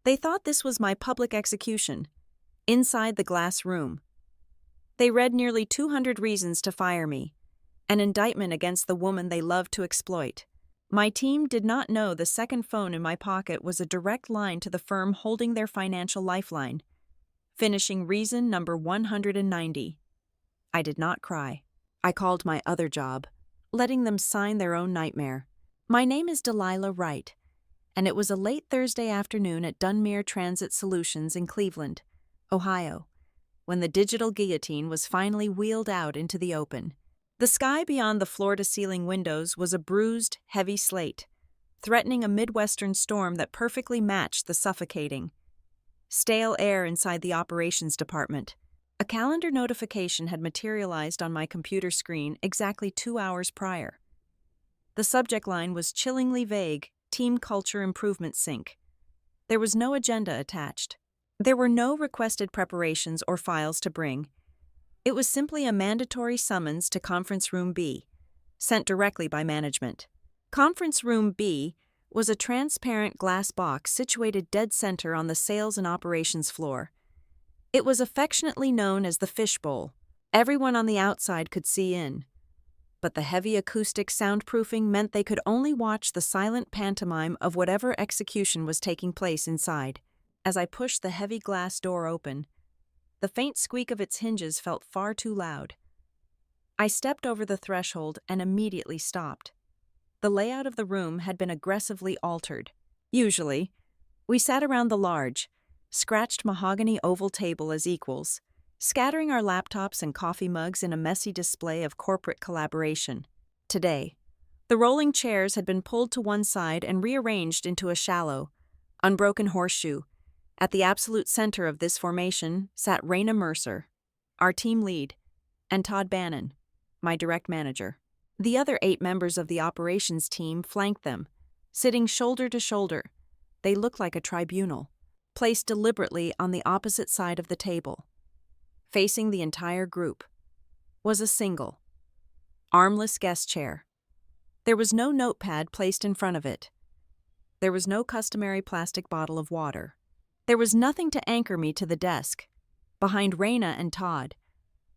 They thought this was my public execution, inside the glass room. They read nearly 200 reasons to fire me, an indictment against the woman they loved to exploit. My team did not know the second phone in my pocket was a direct line to the firm holding their financial lifeline. Finishing reason number 190. I did not cry. I called my other job, letting them sign their own nightmare. My name is Delilah Wright, and it was a late Thursday afternoon at Dunmere Transit Solutions in Cleveland, Ohio, when the digital guillotine was finally wheeled out into the open. The sky beyond the floor-to-ceiling windows was a bruised, heavy slate, threatening a Midwestern storm that perfectly matched the suffocating, stale air inside the operations department. A calendar notification had materialized on my computer screen exactly 2 hours prior. The subject line was chillingly vague, Team Culture Improvement Sync. There was no agenda attached. There were no requested preparations or files to bring. It was simply a mandatory summons to Conference Room B, sent directly by management. Conference Room B was a transparent glass box situated dead center on the sales and operations floor. It was affectionately known as the fishbowl. Everyone on the outside could see in, but the heavy acoustic soundproofing meant they could only watch the silent pantomime of whatever execution was taking place inside. As I pushed the heavy glass door open, the faint squeak of its hinges felt far too loud. I stepped over the threshold and immediately stopped. The layout of the room had been aggressively altered. Usually, we sat around the large, scratched mahogany oval table as equals, scattering our laptops and coffee mugs in a messy display of corporate collaboration. Today, the rolling chairs had been pulled to one side and rearranged into a shallow, unbroken horseshoe. At the absolute center of this formation sat Raina Mercer, our team lead, and Todd Bannon, my direct manager. The other 8 members of the operations team flanked them, sitting shoulder to shoulder. They looked like a tribunal, placed deliberately on the opposite side of the table. Facing the entire group was a single, armless guest chair. There was no notepad placed in front of it. There was no customary plastic bottle of water. There was nothing to anchor me to the desk. Behind Raina and Todd,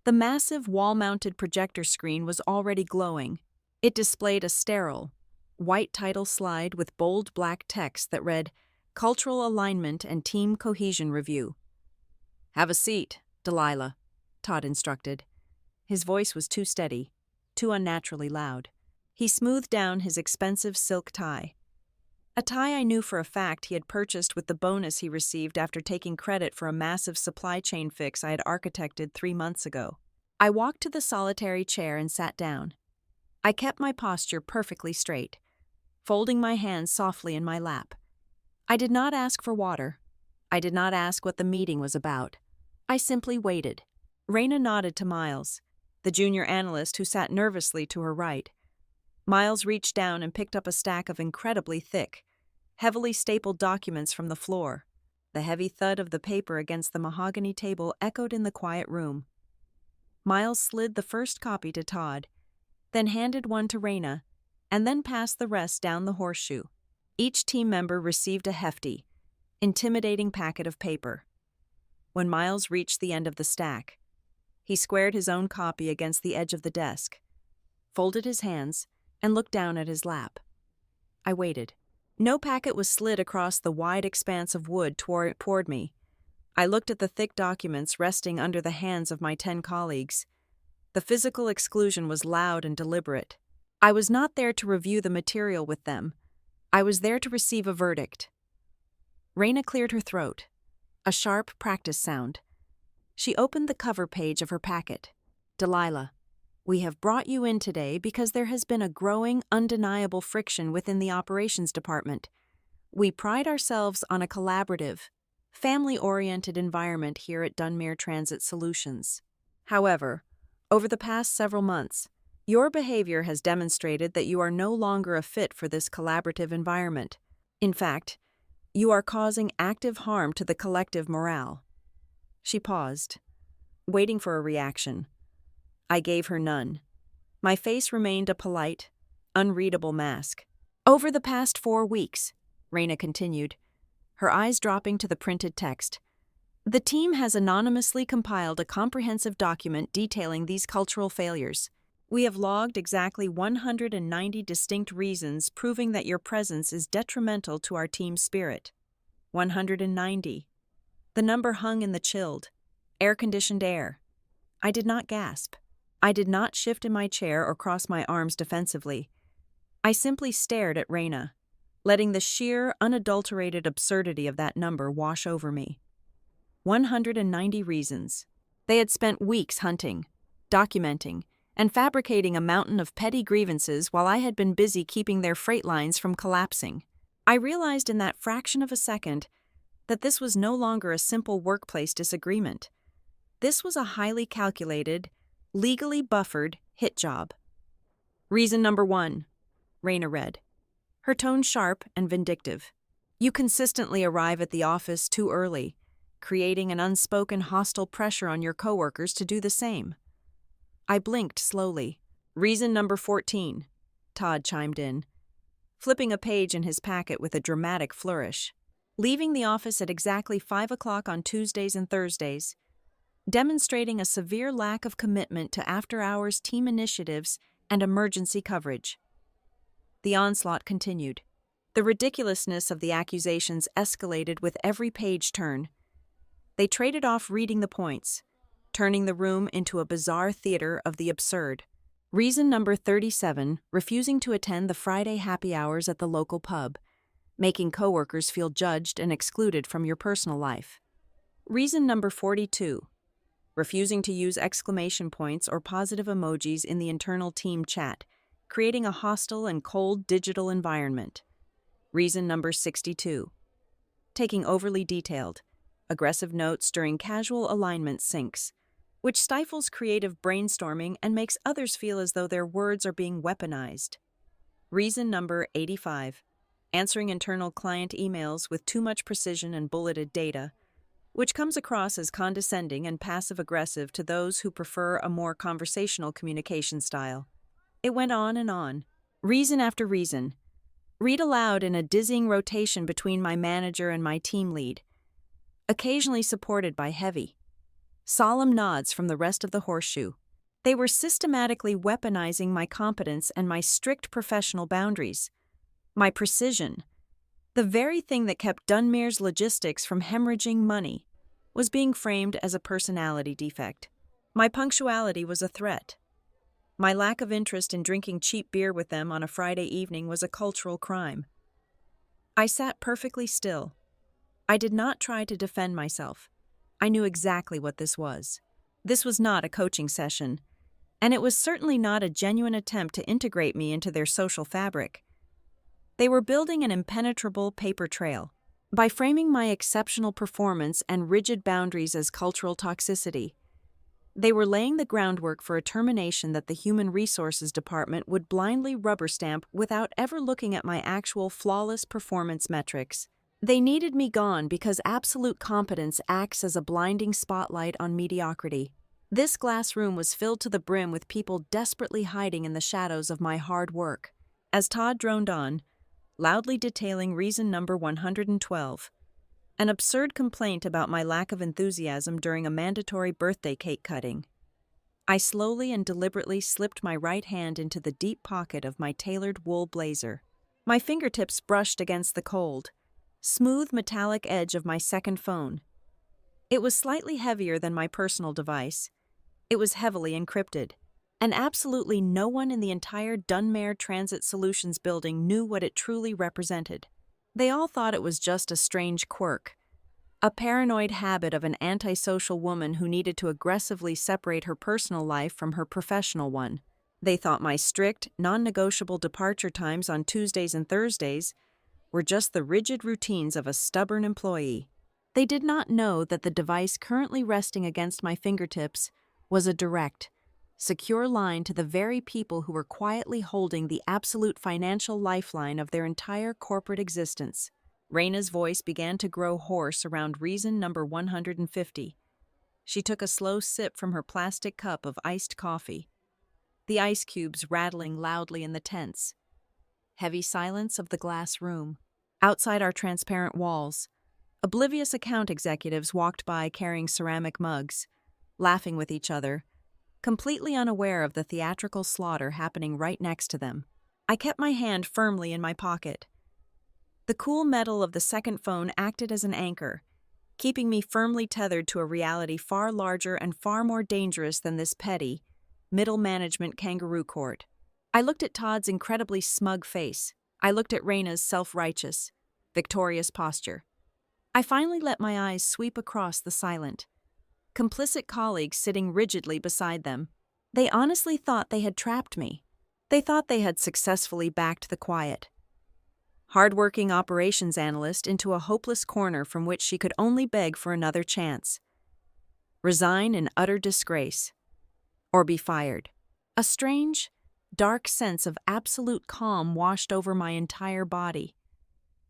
the massive wall-mounted projector screen was already glowing. It displayed a sterile, white title slide with bold black text that read, Cultural Alignment and Team Cohesion Review. "Have a seat, Delilah," Todd instructed. His voice was too steady, too unnaturally loud. He smoothed down his expensive silk tie. A tie I knew for a fact he had purchased with the bonus he received after taking credit for a massive supply chain fix I had architected 3 months ago. I walked to the solitary chair and sat down. I kept my posture perfectly straight, folding my hands softly in my lap. I did not ask for water. I did not ask what the meeting was about. I simply waited. Raina nodded to Miles, the junior analyst who sat nervously to her right. Miles reached down and picked up a stack of incredibly thick, heavily stapled documents from the floor. The heavy thud of the paper against the mahogany table echoed in the quiet room. Miles slid the first copy to Todd, then handed one to Raina, and then passed the rest down the horseshoe. Each team member received a hefty, intimidating packet of paper. When Miles reached the end of the stack, he squared his own copy against the edge of the desk, folded his hands, and looked down at his lap. I waited. No packet was slid across the wide expanse of wood toward me. I looked at the thick documents resting under the hands of my 10 colleagues. The physical exclusion was loud and deliberate. I was not there to review the material with them. I was there to receive a verdict. Raina cleared her throat, a sharp practice sound. She opened the cover page of her packet. Delilah, we have brought you in today because there has been a growing, undeniable friction within the operations department. We pride ourselves on a collaborative, family-oriented environment here at Dunmere Transit Solutions. However, over the past several months, your behavior has demonstrated that you are no longer a fit for this collaborative environment. In fact, you are causing active harm to the collective morale. She paused, waiting for a reaction. I gave her none. My face remained a polite, unreadable mask. Over the past 4 weeks, Raina continued, her eyes dropping to the printed text. The team has anonymously compiled a comprehensive document detailing these cultural failures. We have logged exactly 190 distinct reasons proving that your presence is detrimental to our team's spirit. 190. The number hung in the chilled, air-conditioned air. I did not gasp. I did not shift in my chair or cross my arms defensively. I simply stared at Raina, letting the sheer, unadulterated absurdity of that number wash over me. 190 reasons. They had spent weeks hunting, documenting, and fabricating a mountain of petty grievances while I had been busy keeping their freight lines from collapsing. I realized in that fraction of a second that this was no longer a simple workplace disagreement. This was a highly calculated, legally buffered hit job. Reason number 1, Raina read, her tone sharp and vindictive. You consistently arrive at the office too early, creating an unspoken hostile pressure on your coworkers to do the same. I blinked slowly. Reason number 14, Todd chimed in, flipping a page in his packet with a dramatic flourish. Leaving the office at exactly 5 o'clock on Tuesdays and Thursdays, demonstrating a severe lack of commitment to after-hours team initiatives and emergency coverage. The onslaught continued. The ridiculousness of the accusations escalated with every page turn. They traded off reading the points, turning the room into a bizarre theater of the absurd. Reason number 37, refusing to attend the Friday happy hours at the local pub, making coworkers feel judged and excluded from your personal life. Reason number 42, refusing to use exclamation points or positive emojis in the internal team chat, creating a hostile and cold digital environment. Reason number 62, taking overly detailed, aggressive notes during casual alignment syncs, which stifles creative brainstorming and makes others feel as though their words are being weaponized. Reason number 85, answering internal client emails with too much precision and bulleted data, which comes across as condescending and passive-aggressive to those who prefer a more conversational communication style. It went on, reason after reason, read aloud in a dizzying rotation between my manager and my team lead, occasionally supported by heavy, solemn nods from the rest of the horseshoe. They were systematically weaponizing my competence and my strict professional boundaries. My precision, the very thing that kept Dunmere's logistics from hemorrhaging money, was being framed as a personality defect. My punctuality was a threat. My lack of interest in drinking cheap beer with them on a Friday evening was a cultural crime. I sat perfectly still. I did not try to defend myself. I knew exactly what this was. This was not a coaching session, and it was certainly not a genuine attempt to integrate me into their social fabric. They were building an impenetrable paper trail. By framing my exceptional performance and rigid boundaries as cultural toxicity, they were laying the groundwork for a termination that the Human Resources Department would blindly rubber stamp without ever looking at my actual flawless performance metrics. They needed me gone because absolute competence acts as a blinding spotlight on mediocrity. This glass room was filled to the brim with people desperately hiding in the shadows of my hard work. As Todd droned on, loudly detailing reason number 112, an absurd complaint about my lack of enthusiasm during a mandatory birthday cake cutting, I slowly and deliberately slipped my right hand into the deep pocket of my tailored wool blazer. My fingertips brushed against the cold, smooth metallic edge of my second phone. It was slightly heavier than my personal device. It was heavily encrypted, and absolutely no one in the entire Dunmere Transit Solutions building knew what it truly represented. They all thought it was just a strange quirk, a paranoid habit of an antisocial woman who needed to aggressively separate her personal life from her professional one. They thought my strict, non-negotiable departure times on Tuesdays and Thursdays were just the rigid routines of a stubborn employee. They did not know that the device currently resting against my fingertips was a direct, secure line to the very people who were quietly holding the absolute financial lifeline of their entire corporate existence. Raina's voice began to grow hoarse around reason number 150. She took a slow sip from her plastic cup of iced coffee, the ice cubes rattling loudly in the tense, heavy silence of the glass room. Outside our transparent walls, Oblivious account executives walked by carrying ceramic mugs, laughing with each other, completely unaware of the theatrical slaughter happening right next to them. I kept my hand firmly in my pocket. The cool metal of the second phone acted as an anchor, keeping me firmly tethered to a reality far larger and far more dangerous than this petty, middle management kangaroo court. I looked at Todd's incredibly smug face. I looked at Raina's self-righteous, victorious posture. I finally let my eyes sweep across the silent, complicit colleagues sitting rigidly beside them. They honestly thought they had trapped me. They thought they had successfully backed the quiet, hard-working operations analyst into a hopeless corner from which she could only beg for another chance. Resign in utter disgrace. Or be fired. A strange, dark sense of absolute calm washed over my entire body.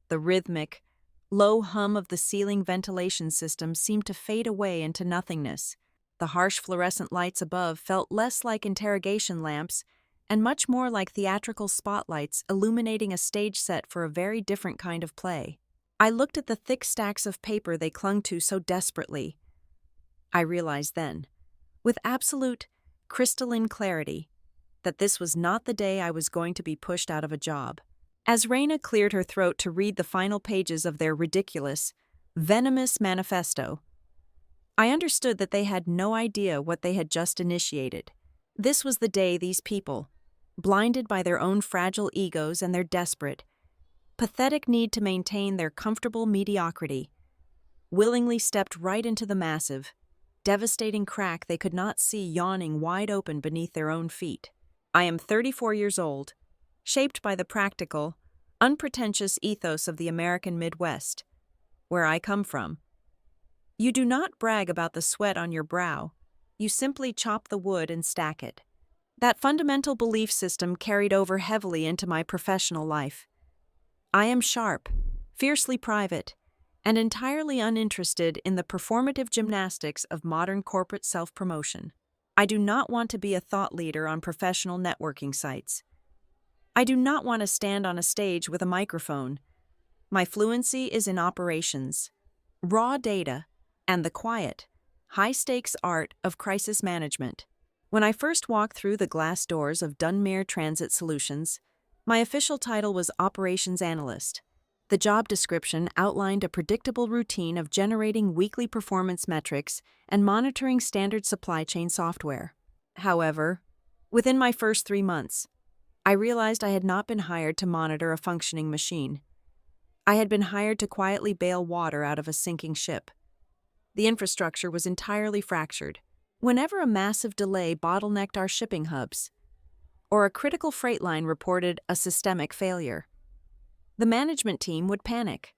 The rhythmic, low hum of the ceiling ventilation system seemed to fade away into nothingness. The harsh fluorescent lights above felt less like interrogation lamps and much more like theatrical spotlights illuminating a stage set for a very different kind of play. I looked at the thick stacks of paper they clung to so desperately. I realized then, with absolute, crystalline clarity, that this was not the day I was going to be pushed out of a job. As Raina cleared her throat to read the final pages of their ridiculous, venomous manifesto, I understood that they had no idea what they had just initiated. This was the day these people, blinded by their own fragile egos and their desperate, pathetic need to maintain their comfortable mediocrity, willingly stepped right into the massive, devastating crack they could not see yawning wide open beneath their own feet. I am 34 years old, shaped by the practical, unpretentious ethos of the American Midwest, where I come from. You do not brag about the sweat on your brow, you simply chop the wood and stack it. That fundamental belief system carried over heavily into my professional life. I am sharp, fiercely private, and entirely uninterested in the performative gymnastics of modern corporate self-promotion. I do not want to be a thought leader on professional networking sites. I do not want to stand on a stage with a microphone. My fluency is in operations, raw data, and the quiet, high-stakes art of crisis management. When I first walked through the glass doors of Dunmere Transit Solutions, my official title was Operations Analyst. The job description outlined a predictable routine of generating weekly performance metrics and monitoring standard supply chain software. However, within my first 3 months, I realized I had not been hired to monitor a functioning machine. I had been hired to quietly bail water out of a sinking ship. The infrastructure was entirely fractured. Whenever a massive delay bottlenecked our shipping hubs, or a critical freight line reported a systemic failure, the management team would panic.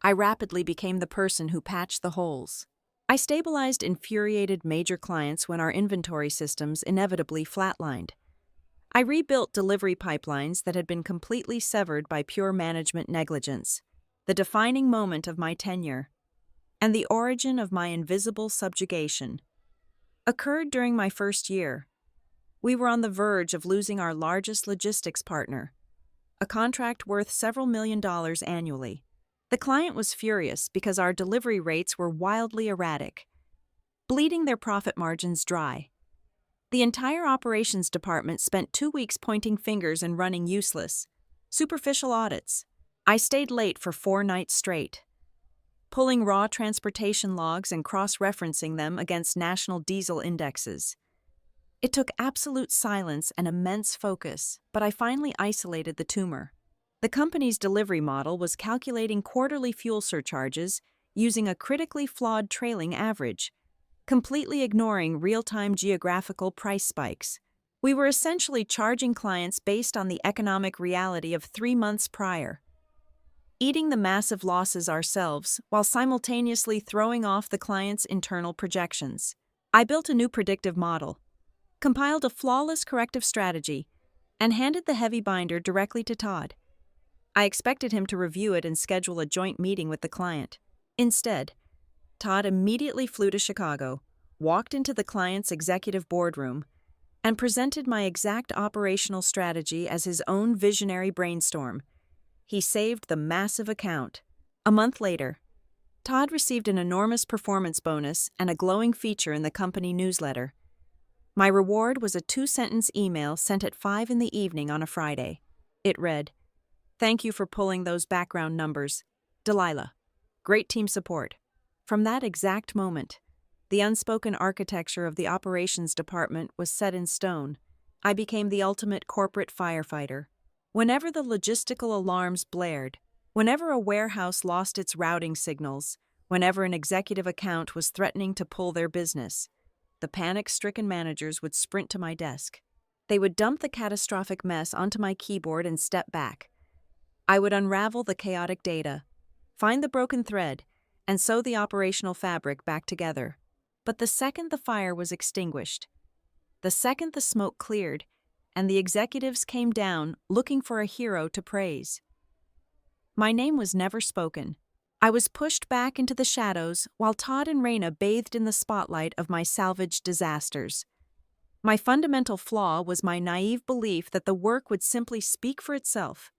I rapidly became the person who patched the holes. I stabilized infuriated major clients when our inventory systems inevitably flatlined. I rebuilt delivery pipelines that had been completely severed by pure management negligence. The defining moment of my tenure, and the origin of my invisible subjugation, occurred during my first year. We were on the verge of losing our largest logistics partner, a contract worth several $millions annually. The client was furious because our delivery rates were wildly erratic, bleeding their profit margins dry. The entire operations department spent 2 weeks pointing fingers and running useless, superficial audits. I stayed late for 4 nights straight, pulling raw transportation logs and cross-referencing them against national diesel indexes. It took absolute silence and immense focus, but I finally isolated the tumor. The company's delivery model was calculating quarterly fuel surcharges using a critically flawed trailing average, completely ignoring real-time geographical price spikes. We were essentially charging clients based on the economic reality of 3 months prior, eating the massive losses ourselves while simultaneously throwing off the client's internal projections. I built a new predictive model, compiled a flawless corrective strategy, and handed the heavy binder directly to Todd. I expected him to review it and schedule a joint meeting with the client. Instead, Todd immediately flew to Chicago, walked into the client's executive boardroom, and presented my exact operational strategy as his own visionary brainstorm. He saved the massive account. A month later, Todd received an enormous performance bonus and a glowing feature in the company newsletter. My reward was a 2-sentence email sent at 5 in the evening on a Friday. It read, "Thank you for pulling those background numbers. Delilah. Great team support." From that exact moment, the unspoken architecture of the operations department was set in stone. I became the ultimate corporate firefighter. Whenever the logistical alarms blared, whenever a warehouse lost its routing signals, whenever an executive account was threatening to pull their business, the panic-stricken managers would sprint to my desk. They would dump the catastrophic mess onto my keyboard and step back. I would unravel the chaotic data, find the broken thread, and sew the operational fabric back together. But the second the fire was extinguished, the second the smoke cleared, and the executives came down looking for a hero to praise, my name was never spoken. I was pushed back into the shadows while Todd and Raina bathed in the spotlight of my salvaged disasters. My fundamental flaw was my naive belief that the work would simply speak for itself.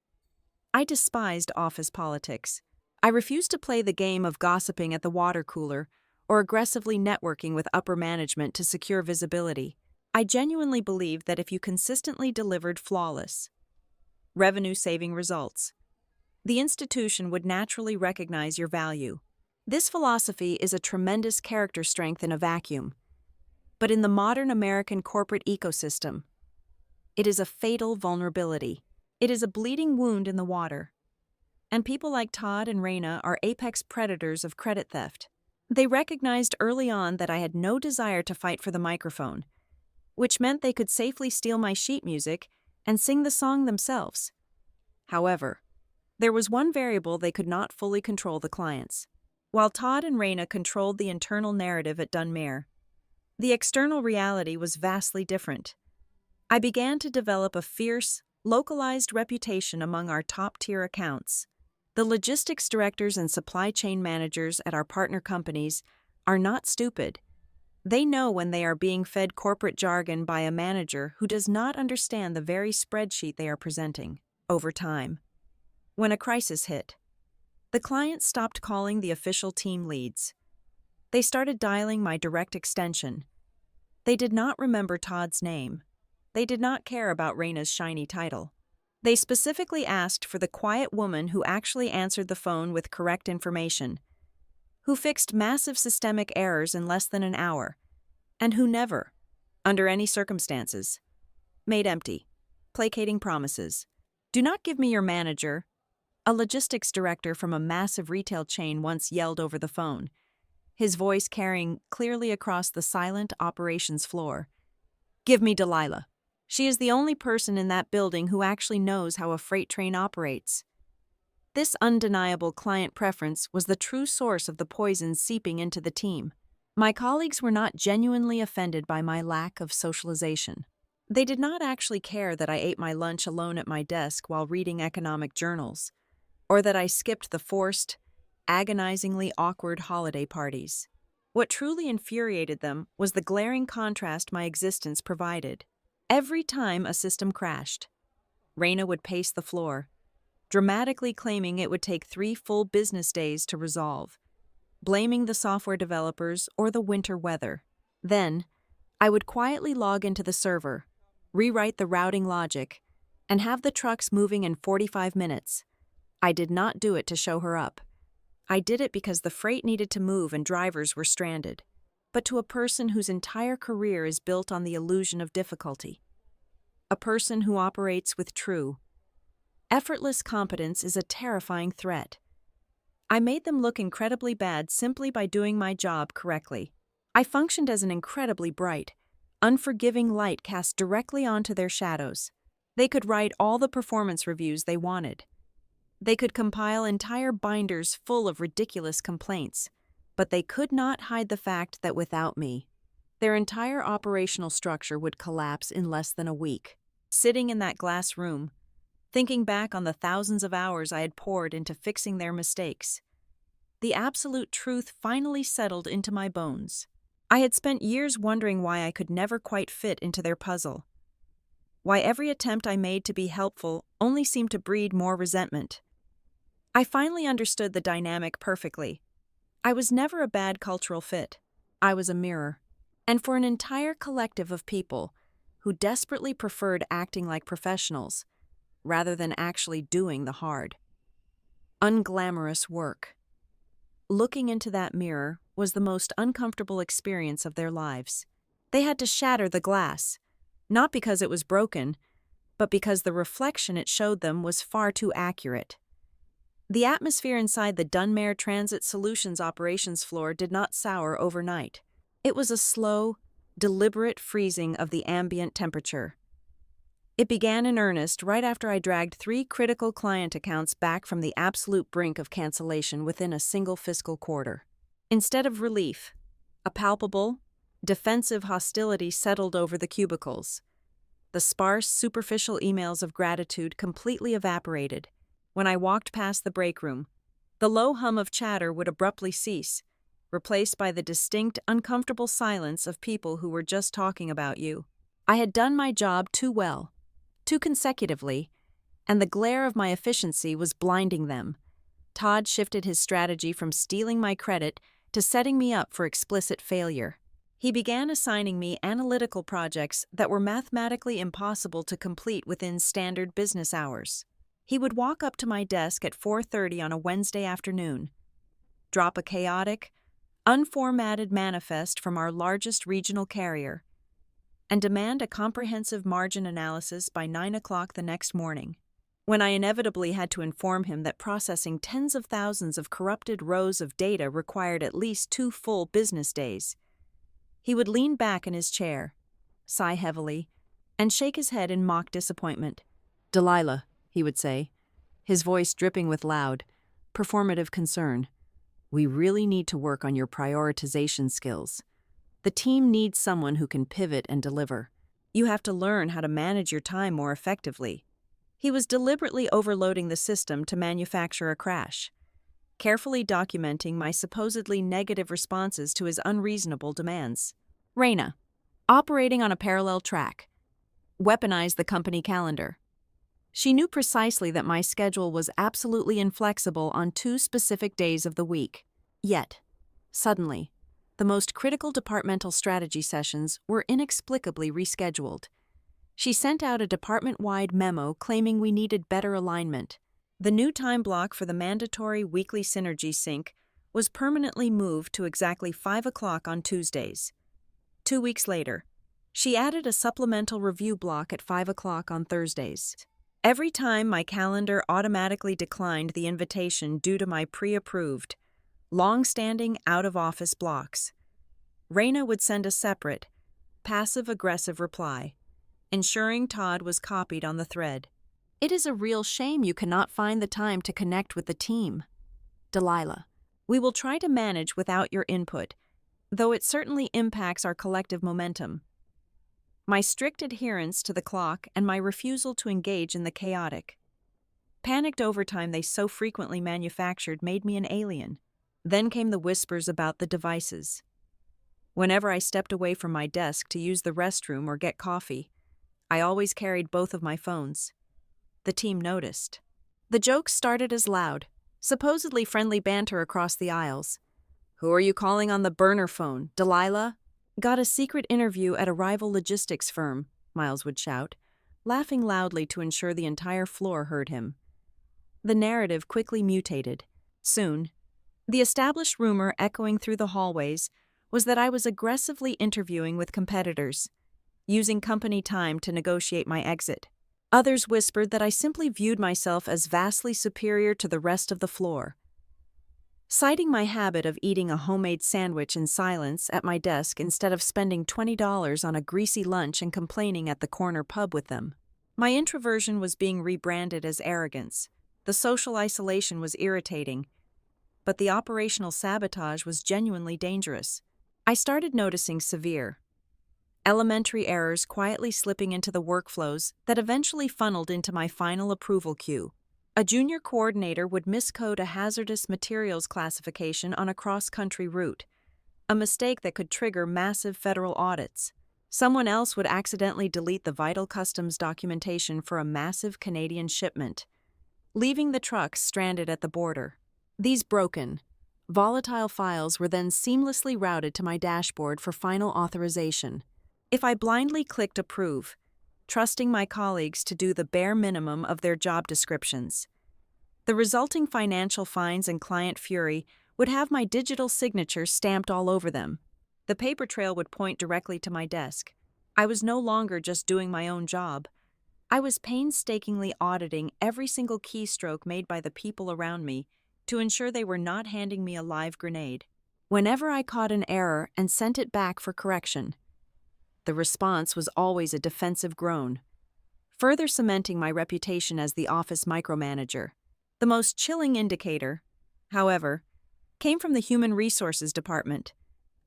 I despised office politics. I refused to play the game of gossiping at the water cooler or aggressively networking with upper management to secure visibility. I genuinely believed that if you consistently delivered flawless, revenue-saving results, the institution would naturally recognize your value. This philosophy is a tremendous character strength in a vacuum. But in the modern American corporate ecosystem, it is a fatal vulnerability. It is a bleeding wound in the water. And people like Todd and Raina are apex predators of credit theft. They recognized early on that I had no desire to fight for the microphone, which meant they could safely steal my sheet music and sing the song themselves. However, there was one variable they could not fully control: the clients. While Todd and Raina controlled the internal narrative at Dunmere, the external reality was vastly different. I began to develop a fierce, localized reputation among our top-tier accounts. The logistics directors and supply chain managers at our partner companies are not stupid. They know when they are being fed corporate jargon by a manager who does not understand the very spreadsheet they are presenting. Over time, when a crisis hit, the clients stopped calling the official team leads. They started dialing my direct extension. They did not remember Todd's name. They did not care about Raina's shiny title. They specifically asked for the quiet woman who actually answered the phone with correct information, who fixed massive systemic errors in less than an hour, and who never, under any circumstances, made empty, placating promises. "Do not give me your manager," a logistics director from a massive retail chain once yelled over the phone, his voice carrying clearly across the silent operations floor. "Give me Delilah. She is the only person in that building who actually knows how a freight train operates." This undeniable client preference was the true source of the poison seeping into the team. My colleagues were not genuinely offended by my lack of socialization. They did not actually care that I ate my lunch alone at my desk while reading economic journals, or that I skipped the forced, agonizingly awkward holiday parties. What truly infuriated them was the glaring contrast my existence provided. Every time a system crashed, Raina would pace the floor, dramatically claiming it would take 3 full business days to resolve, blaming the software developers or the winter weather. Then, I would quietly log into the server, rewrite the routing logic, and have the trucks moving in 45 minutes. I did not do it to show her up. I did it because the freight needed to move and drivers were stranded. But to a person whose entire career is built on the illusion of difficulty, a person who operates with true, effortless competence is a terrifying threat. I made them look incredibly bad simply by doing my job correctly. I functioned as an incredibly bright, unforgiving light cast directly onto their shadows. They could write all the performance reviews they wanted. They could compile entire binders full of ridiculous complaints, but they could not hide the fact that without me, their entire operational structure would collapse in less than a week. Sitting in that glass room, thinking back on the thousands of hours I had poured into fixing their mistakes, the absolute truth finally settled into my bones. I had spent years wondering why I could never quite fit into their puzzle, why every attempt I made to be helpful only seemed to breed more resentment. I finally understood the dynamic perfectly. I was never a bad cultural fit. I was a mirror. And for an entire collective of people who desperately preferred acting like professionals rather than actually doing the hard, unglamorous work. Looking into that mirror was the most uncomfortable experience of their lives. They had to shatter the glass, not because it was broken, but because the reflection it showed them was far too accurate. The atmosphere inside the Dunmare Transit Solutions operations floor did not sour overnight. It was a slow, deliberate freezing of the ambient temperature. It began in earnest right after I dragged 3 critical client accounts back from the absolute brink of cancellation within a single fiscal quarter. Instead of relief, a palpable, defensive hostility settled over the cubicles. The sparse, superficial emails of gratitude completely evaporated. When I walked past the break room, the low hum of chatter would abruptly cease, replaced by the distinct, uncomfortable silence of people who were just talking about you. I had done my job too well, too consecutively, and the glare of my efficiency was blinding them. Todd shifted his strategy from stealing my credit to setting me up for explicit failure. He began assigning me analytical projects that were mathematically impossible to complete within standard business hours. He would walk up to my desk at 4:30 on a Wednesday afternoon, drop a chaotic, unformatted manifest from our largest regional carrier, and demand a comprehensive margin analysis by 9 o'clock the next morning. When I inevitably had to inform him that processing tens of thousands of corrupted rows of data required at least 2 full business days, he would lean back in his chair, sigh heavily, and shake his head in mock disappointment. "Delilah," he would say, his voice dripping with loud, performative concern, "we really need to work on your prioritization skills. The team needs someone who can pivot and deliver. You have to learn how to manage your time more effectively." He was deliberately overloading the system to manufacture a crash, carefully documenting my supposedly negative responses to his unreasonable demands. Raina, operating on a parallel track, weaponized the company calendar. She knew precisely that my schedule was absolutely inflexible on 2 specific days of the week. Yet, suddenly, the most critical departmental strategy sessions were inexplicably rescheduled. She sent out a department-wide memo claiming we needed better alignment. The new time block for the mandatory weekly synergy sync was permanently moved to exactly 5 o'clock on Tuesdays. 2 weeks later, she added a supplemental review block at 5 o'clock on Thursdays. Every time my calendar automatically declined the invitation due to my pre-approved, long-standing out-of-office blocks, Raina would send a separate, passive-aggressive reply, ensuring Todd was copied on the thread. "It is a real shame you cannot find the time to connect with the team. Delilah, we will try to manage without your input, though it certainly impacts our collective momentum." My strict adherence to the clock and my refusal to engage in the chaotic, panicked overtime they so frequently manufactured made me an alien. Then came the whispers about the devices. Whenever I stepped away from my desk to use the restroom or get coffee, I always carried both of my phones. The team noticed. The jokes started as loud, supposedly friendly banter across the aisles. "Who are you calling on the burner phone, Delilah?" "Got a secret interview at a rival logistics firm," Miles would shout, laughing loudly to ensure the entire floor heard him. The narrative quickly mutated. Soon, the established rumor echoing through the hallways was that I was aggressively interviewing with competitors, using company time to negotiate my exit. Others whispered that I simply viewed myself as vastly superior to the rest of the floor. Citing my habit of eating a homemade sandwich in silence at my desk instead of spending $20 on a greasy lunch and complaining at the corner pub with them. My introversion was being rebranded as arrogance. The social isolation was irritating, but the operational sabotage was genuinely dangerous. I started noticing severe, elementary errors quietly slipping into the workflows that eventually funneled into my final approval queue. A junior coordinator would miscode a hazardous materials classification on a cross-country route, a mistake that could trigger massive federal audits. Someone else would accidentally delete the vital customs documentation for a massive Canadian shipment, leaving the trucks stranded at the border. These broken, Volatile files were then seamlessly routed to my dashboard for final authorization. If I blindly clicked approve, trusting my colleagues to do the bare minimum of their job descriptions, the resulting financial fines and client fury would have my digital signature stamped all over them. The paper trail would point directly to my desk. I was no longer just doing my own job. I was painstakingly auditing every single keystroke made by the people around me to ensure they were not handing me a live grenade. Whenever I caught an error and sent it back for correction, the response was always a defensive groan, further cementing my reputation as the office micromanager. The most chilling indicator, however, came from the Human Resources Department.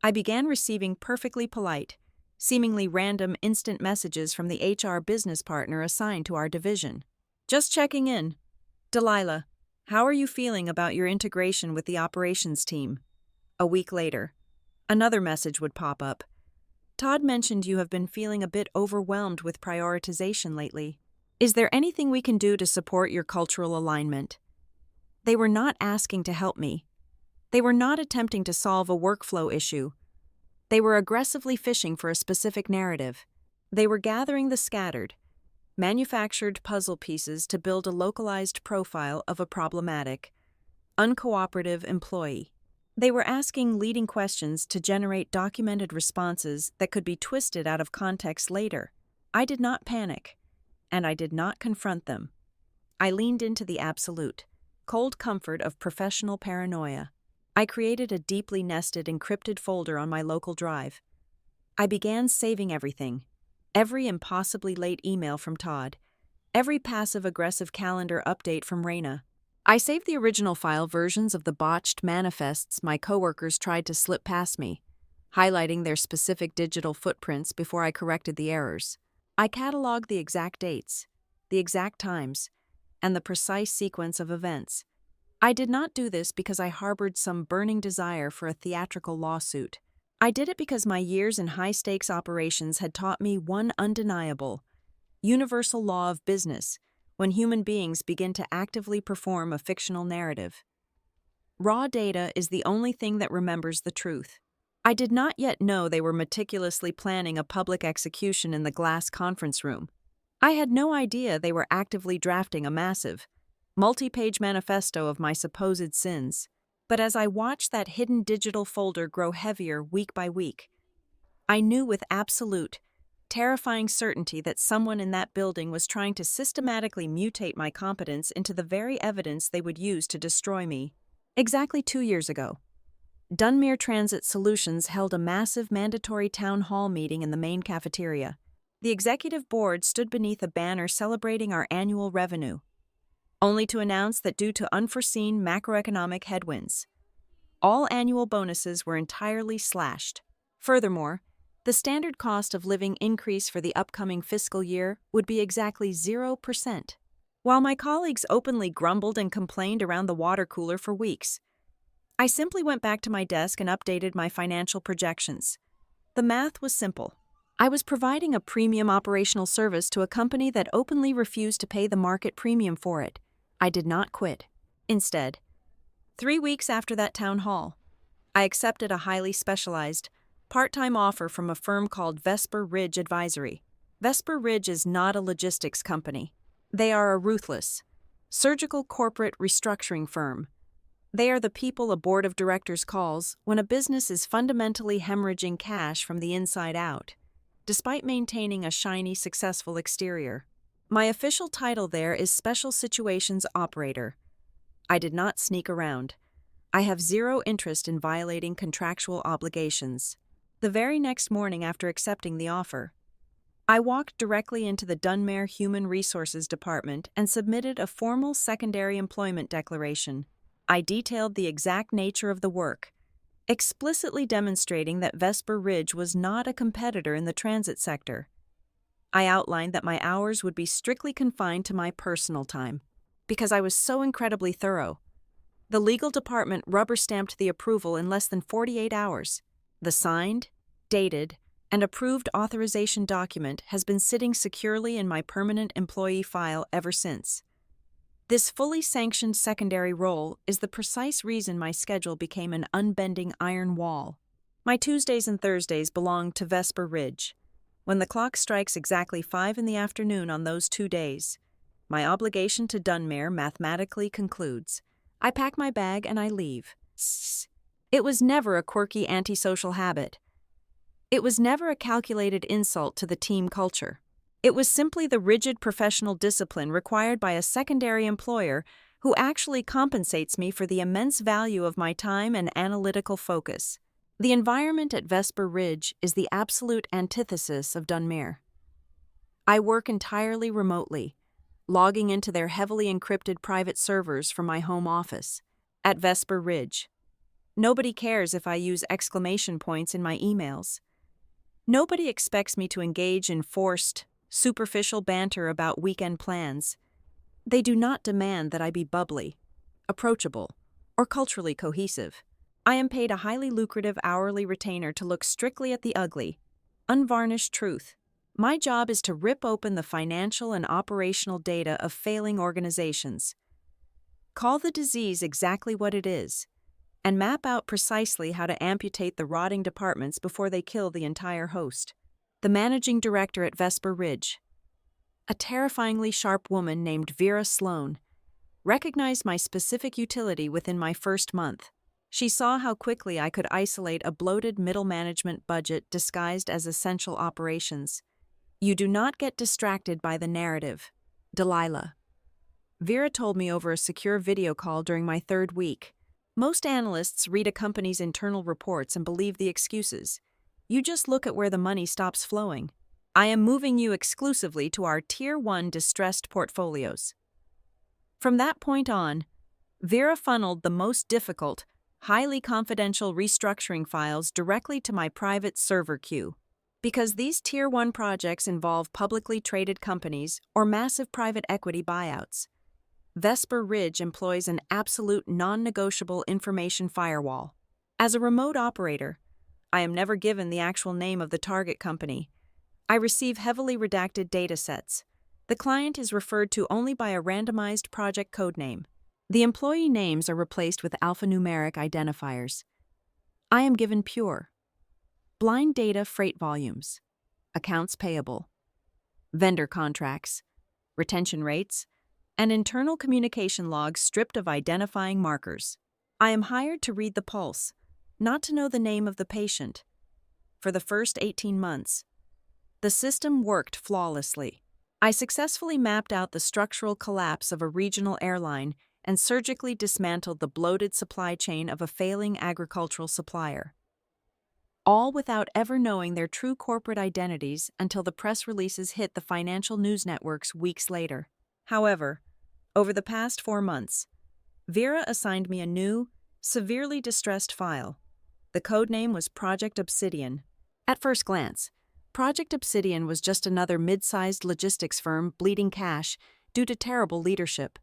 I began receiving perfectly polite, seemingly random instant messages from the HR business partner assigned to our division. Just checking in. Delilah, how are you feeling about your integration with the operations team? A week later, another message would pop up. Todd mentioned you have been feeling a bit overwhelmed with prioritization lately. Is there anything we can do to support your cultural alignment? They were not asking to help me. They were not attempting to solve a workflow issue. They were aggressively fishing for a specific narrative. They were gathering the scattered, manufactured puzzle pieces to build a localized profile of a problematic, uncooperative employee. They were asking leading questions to generate documented responses that could be twisted out of context later. I did not panic, and I did not confront them. I leaned into the absolute, cold comfort of professional paranoia. I created a deeply nested encrypted folder on my local drive. I began saving everything. Every impossibly late email from Todd. Every passive-aggressive calendar update from Raina. I saved the original file versions of the botched manifests my coworkers tried to slip past me, highlighting their specific digital footprints before I corrected the errors. I cataloged the exact dates, the exact times, and the precise sequence of events. I did not do this because I harbored some burning desire for a theatrical lawsuit. I did it because my years in high-stakes operations had taught me one undeniable, universal law of business when human beings begin to actively perform a fictional narrative. Raw data is the only thing that remembers the truth. I did not yet know they were meticulously planning a public execution in the glass conference room. I had no idea they were actively drafting a massive, multi-page manifesto of my supposed sins. But as I watched that hidden digital folder grow heavier week by week, I knew with absolute, terrifying certainty that someone in that building was trying to systematically mutate my competence into the very evidence they would use to destroy me. Exactly 2 years ago, Dunmere Transit Solutions held a massive mandatory town hall meeting in the main cafeteria. The executive board stood beneath a banner celebrating our annual revenue, only to announce that due to unforeseen macroeconomic headwinds, all annual bonuses were entirely slashed. Furthermore, the standard cost of living increase for the upcoming fiscal year would be exactly 0%. While my colleagues openly grumbled and complained around the water cooler for weeks, I simply went back to my desk and updated my financial projections. The math was simple. I was providing a premium operational service to a company that openly refused to pay the market premium for it. I did not quit. Instead, 3 weeks after that town hall, I accepted a highly specialized, part-time offer from a firm called Vesper Ridge Advisory. Vesper Ridge is not a logistics company. They are a ruthless, surgical corporate restructuring firm. They are the people a board of directors calls when a business is fundamentally hemorrhaging cash from the inside out, despite maintaining a shiny, successful exterior. My official title there is Special Situations Operator. I did not sneak around. I have zero interest in violating contractual obligations. The very next morning after accepting the offer, I walked directly into the Dunmere Human Resources Department and submitted a formal secondary employment declaration. I detailed the exact nature of the work, explicitly demonstrating that Vesper Ridge was not a competitor in the transit sector. I outlined that my hours would be strictly confined to my personal time, because I was so incredibly thorough. The legal department rubber-stamped the approval in less than 48 hours. The signed, dated, and approved authorization document has been sitting securely in my permanent employee file ever since. This fully sanctioned secondary role is the precise reason my schedule became an unbending iron wall. My Tuesdays and Thursdays belong to Vesper Ridge. When the clock strikes exactly 5 in the afternoon on those 2 days, my obligation to Dunmere mathematically concludes. I pack my bag and I leave. It was never a quirky antisocial habit. It was never a calculated insult to the team culture. It was simply the rigid professional discipline required by a secondary employer who actually compensates me for the immense value of my time and analytical focus. The environment at Vesper Ridge is the absolute antithesis of Dunmere. I work entirely remotely, logging into their heavily encrypted private servers from my home office. At Vesper Ridge, nobody cares if I use exclamation points in my emails. Nobody expects me to engage in forced, superficial banter about weekend plans. They do not demand that I be bubbly, approachable, or culturally cohesive. I am paid a highly lucrative hourly retainer to look strictly at the ugly, unvarnished truth. My job is to rip open the financial and operational data of failing organizations, call the disease exactly what it is, and map out precisely how to amputate the rotting departments before they kill the entire host. The managing director at Vesper Ridge, a terrifyingly sharp woman named Vera Sloan, recognized my specific utility within my first month. She saw how quickly I could isolate a bloated middle management budget disguised as essential operations. You do not get distracted by the narrative. Delilah. Vera told me over a secure video call during my 3rd week. Most analysts read a company's internal reports and believe the excuses. You just look at where the money stops flowing. I am moving you exclusively to our Tier 1 distressed portfolios. From that point on, Vera funneled the most difficult, highly confidential restructuring files directly to my private server queue. Because these Tier 1 projects involve publicly traded companies or massive private equity buyouts, Vesper Ridge employs an absolute non-negotiable information firewall. As a remote operator, I am never given the actual name of the target company. I receive heavily redacted data sets. The client is referred to only by a randomized project codename. The employee names are replaced with alphanumeric identifiers. I am given pure, blind data freight volumes, accounts payable, vendor contracts, retention rates, and internal communication logs stripped of identifying markers. I am hired to read the pulse, not to know the name of the patient. For the first 18 months, the system worked flawlessly. I successfully mapped out the structural collapse of a regional airline and surgically dismantled the bloated supply chain of a failing agricultural supplier. All without ever knowing their true corporate identities until the press releases hit the financial news networks weeks later. However, over the past 4 months, Vera assigned me a new, severely distressed file. The codename was Project Obsidian. At first glance, Project Obsidian was just another mid-sized logistics firm bleeding cash due to terrible leadership.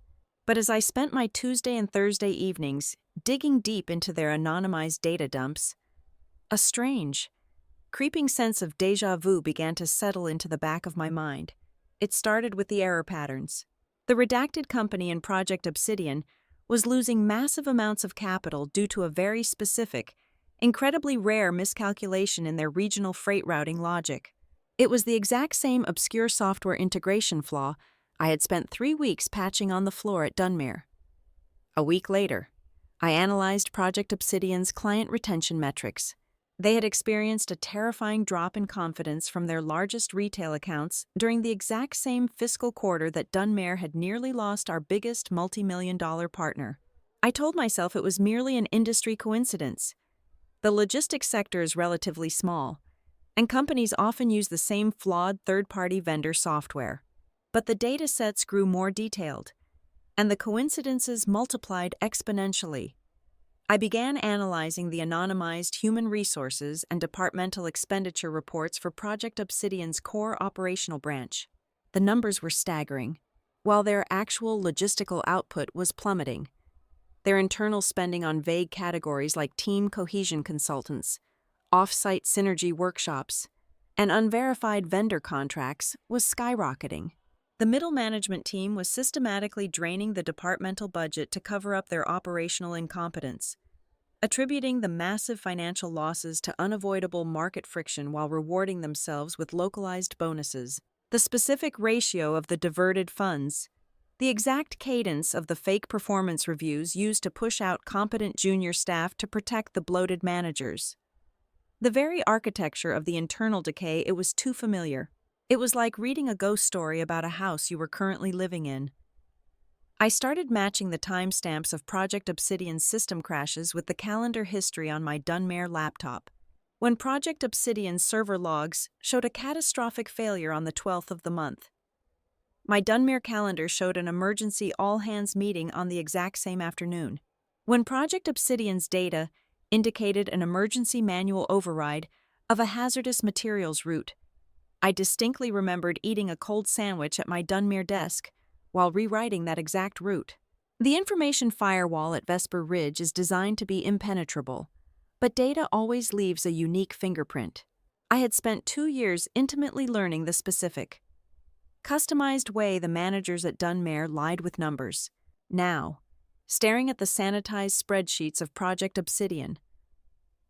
But as I spent my Tuesday and Thursday evenings digging deep into their anonymized data dumps, a strange, creeping sense of déjà vu began to settle into the back of my mind. It started with the error patterns. The redacted company in Project Obsidian was losing massive amounts of capital due to a very specific, incredibly rare miscalculation in their regional freight routing logic. It was the exact same obscure software integration flaw I had spent 3 weeks patching on the floor at Dunmere. A week later, I analyzed Project Obsidian's client retention metrics. They had experienced a terrifying drop in confidence from their largest retail accounts during the exact same fiscal quarter that Dunmere had nearly lost our biggest multi-million-dollar partner. I told myself it was merely an industry coincidence. The logistics sector is relatively small, and companies often use the same flawed third-party vendor software. But the data sets grew more detailed, and the coincidences multiplied exponentially. I began analyzing the anonymized human resources and departmental expenditure reports for Project Obsidian's core operational branch. The numbers were staggering, while their actual logistical output was plummeting. Their internal spending on vague categories like team cohesion consultants, off-site synergy workshops, and unverified vendor contracts was skyrocketing. The middle management team was systematically draining the departmental budget to cover up their operational incompetence, attributing the massive financial losses to unavoidable market friction while rewarding themselves with localized bonuses. The specific ratio of the diverted funds, the exact cadence of the fake performance reviews used to push out competent junior staff to protect the bloated managers. The very architecture of the internal decay, it was too familiar. It was like reading a ghost story about a house you were currently living in. I started matching the timestamps of Project Obsidian's system crashes with the calendar history on my Dunmere laptop. When Project Obsidian's server logs showed a catastrophic failure on the 12th of the month, my Dunmere calendar showed an emergency all-hands meeting on the exact same afternoon. When Project Obsidian's data indicated an emergency manual override of a hazardous materials route, I distinctly remembered eating a cold sandwich at my Dunmere desk while rewriting that exact route. The information firewall at Vesper Ridge is designed to be impenetrable, but data always leaves a unique fingerprint. I had spent 2 years intimately learning the specific, customized way the managers at Dunmere lied with numbers. Now, staring at the sanitized spreadsheets of Project Obsidian,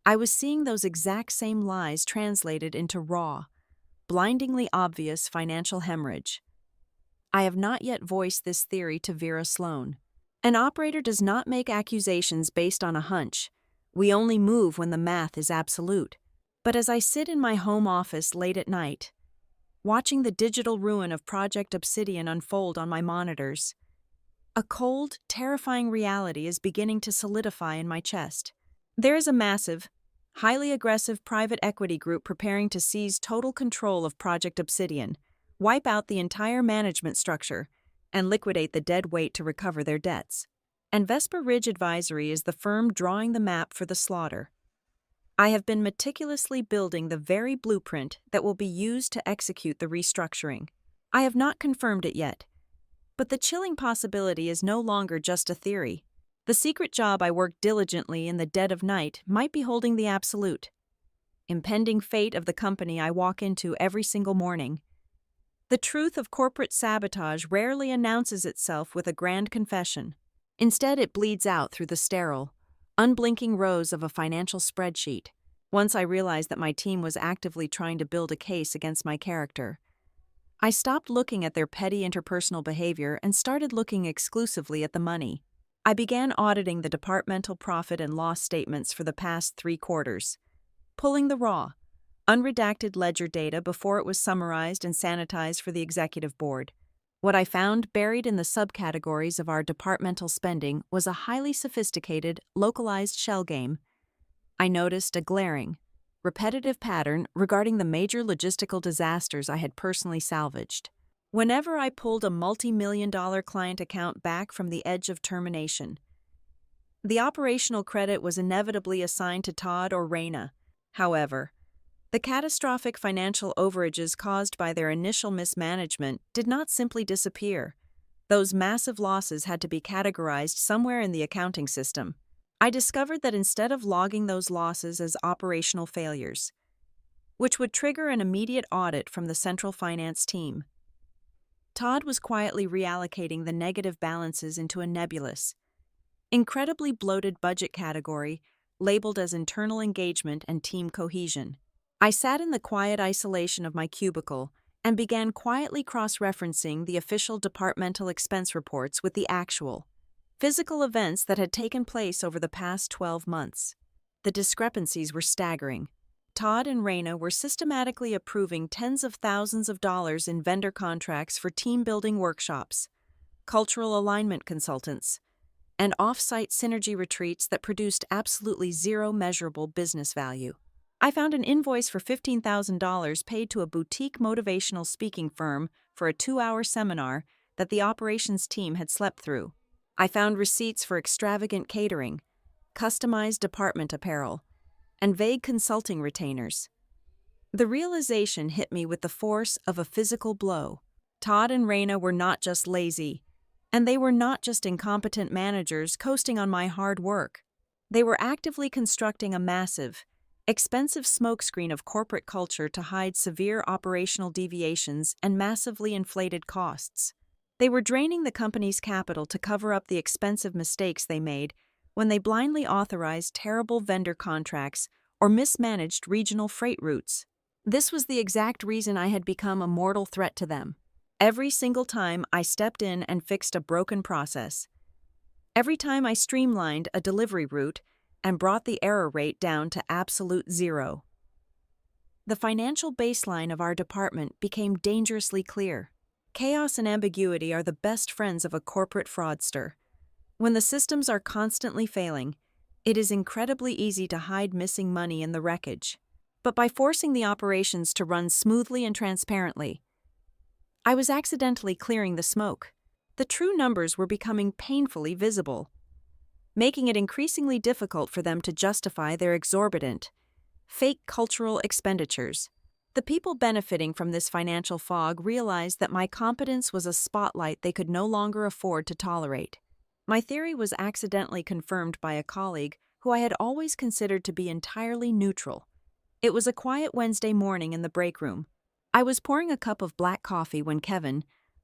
I was seeing those exact same lies translated into raw, blindingly obvious financial hemorrhage. I have not yet voiced this theory to Vera Sloan. An operator does not make accusations based on a hunch. We only move when the math is absolute. But as I sit in my home office late at night, watching the digital ruin of Project Obsidian unfold on my monitors, a cold, terrifying reality is beginning to solidify in my chest. There is a massive, highly aggressive private equity group preparing to seize total control of Project Obsidian, wipe out the entire management structure, and liquidate the dead weight to recover their debts. And Vesper Ridge Advisory is the firm drawing the map for the slaughter. I have been meticulously building the very blueprint that will be used to execute the restructuring. I have not confirmed it yet, but the chilling possibility is no longer just a theory. The secret job I worked diligently in the dead of night might be holding the absolute, impending fate of the company I walk into every single morning. The truth of corporate sabotage rarely announces itself with a grand confession. Instead, it bleeds out through the sterile, unblinking rows of a financial spreadsheet. Once I realized that my team was actively trying to build a case against my character, I stopped looking at their petty interpersonal behavior and started looking exclusively at the money. I began auditing the departmental profit and loss statements for the past 3 quarters, pulling the raw, unredacted ledger data before it was summarized and sanitized for the executive board. What I found buried in the subcategories of our departmental spending was a highly sophisticated, localized shell game. I noticed a glaring, repetitive pattern regarding the major logistical disasters I had personally salvaged. Whenever I pulled a multi-million-dollar client account back from the edge of termination, the operational credit was inevitably assigned to Todd or Raina. However, the catastrophic financial overages caused by their initial mismanagement did not simply disappear. Those massive losses had to be categorized somewhere in the accounting system. I discovered that instead of logging those losses as operational failures, which would trigger an immediate audit from the central finance team, Todd was quietly reallocating the negative balances into a nebulous, incredibly bloated budget category labeled as internal engagement and team cohesion. I sat in the quiet isolation of my cubicle and began quietly cross-referencing the official departmental expense reports with the actual, physical events that had taken place over the past 12 months. The discrepancies were staggering. Todd and Raina were systematically approving tens of thousands of dollars in vendor contracts for team-building workshops, cultural alignment consultants, and off-site synergy retreats that produced absolutely zero measurable business value. I found an invoice for $15,000 paid to a boutique motivational speaking firm for a 2-hour seminar that the operations team had slept through. I found receipts for extravagant catering, customized department apparel, and vague consulting retainers. The realization hit me with the force of a physical blow. Todd and Raina were not just lazy, and they were not just incompetent managers coasting on my hard work. They were actively constructing a massive, expensive smokescreen of corporate culture to hide severe operational deviations and massively inflated costs. They were draining the company's capital to cover up the expensive mistakes they made when they blindly authorized terrible vendor contracts or mismanaged regional freight routes. This was the exact reason I had become a mortal threat to them. Every single time I stepped in and fixed a broken process. Every time I streamlined a delivery route and brought the error rate down to absolute zero. The financial baseline of our department became dangerously clear. Chaos and ambiguity are the best friends of a corporate fraudster. When the systems are constantly failing, it is incredibly easy to hide missing money in the wreckage. But by forcing the operations to run smoothly and transparently, I was accidentally clearing the smoke. The true numbers were becoming painfully visible, making it increasingly difficult for them to justify their exorbitant, fake cultural expenditures. The people benefiting from this financial fog realized that my competence was a spotlight they could no longer afford to tolerate. My theory was accidentally confirmed by a colleague who I had always considered to be entirely neutral. It was a quiet Wednesday morning in the break room. I was pouring a cup of black coffee when Kevin,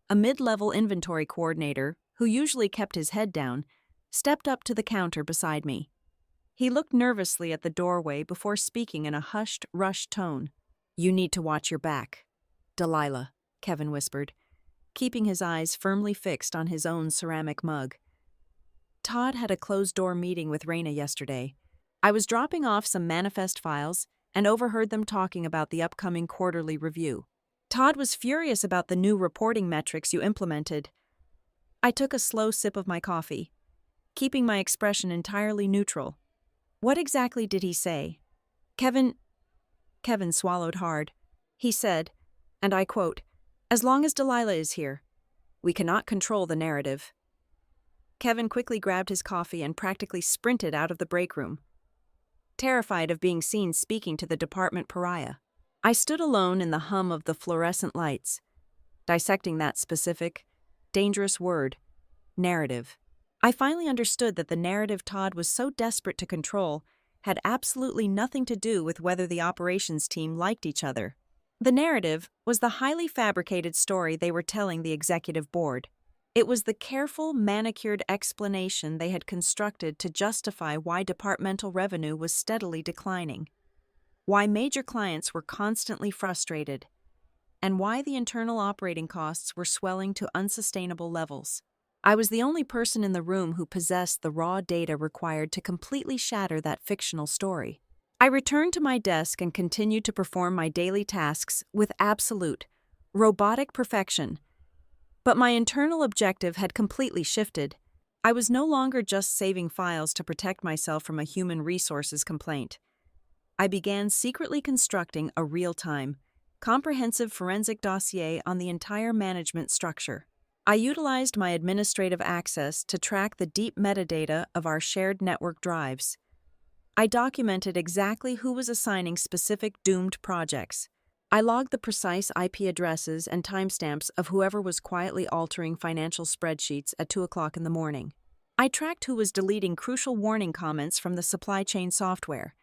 a mid-level inventory coordinator who usually kept his head down, stepped up to the counter beside me. He looked nervously at the doorway before speaking in a hushed, rushed tone. "You need to watch your back, Delilah," Kevin whispered, keeping his eyes firmly fixed on his own ceramic mug. Todd had a closed-door meeting with Raina yesterday. I was dropping off some manifest files and overheard them talking about the upcoming quarterly review. Todd was furious about the new reporting metrics you implemented. I took a slow sip of my coffee, keeping my expression entirely neutral. What exactly did he say? Kevin swallowed hard. He said, and I quote, "As long as Delilah is here, we cannot control the narrative." Kevin quickly grabbed his coffee and practically sprinted out of the break room, terrified of being seen speaking to the department pariah. I stood alone in the hum of the fluorescent lights, dissecting that specific, dangerous word, narrative. I finally understood that the narrative Todd was so desperate to control had absolutely nothing to do with whether the operations team liked each other. The narrative was the highly fabricated story they were telling the executive board. It was the careful, manicured explanation they had constructed to justify why departmental revenue was steadily declining, why major clients were constantly frustrated, and why the internal operating costs were swelling to unsustainable levels. I was the only person in the room who possessed the raw data required to completely shatter that fictional story. I returned to my desk and continued to perform my daily tasks with absolute, robotic perfection. But my internal objective had completely shifted. I was no longer just saving files to protect myself from a human resources complaint. I began secretly constructing a real-time, comprehensive forensic dossier on the entire management structure. I utilized my administrative access to track the deep metadata of our shared network drives. I documented exactly who was assigning specific doomed projects. I logged the precise IP addresses and timestamps of whoever was quietly altering financial spreadsheets at 2 o'clock in the morning. I tracked who was deleting crucial warning comments from the supply chain software,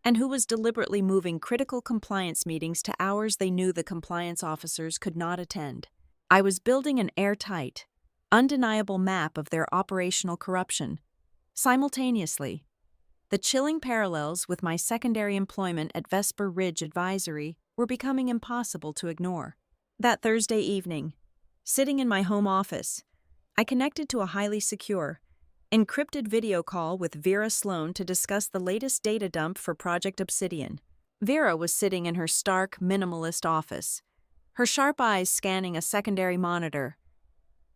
and who was deliberately moving critical compliance meetings to hours they knew the compliance officers could not attend. I was building an airtight, undeniable map of their operational corruption. Simultaneously, the chilling parallels with my secondary employment at Vesper Ridge Advisory were becoming impossible to ignore. That Thursday evening, sitting in my home office, I connected to a highly secure, encrypted video call with Vera Sloan to discuss the latest data dump for Project Obsidian. Vera was sitting in her stark, minimalist office, her sharp eyes scanning a secondary monitor.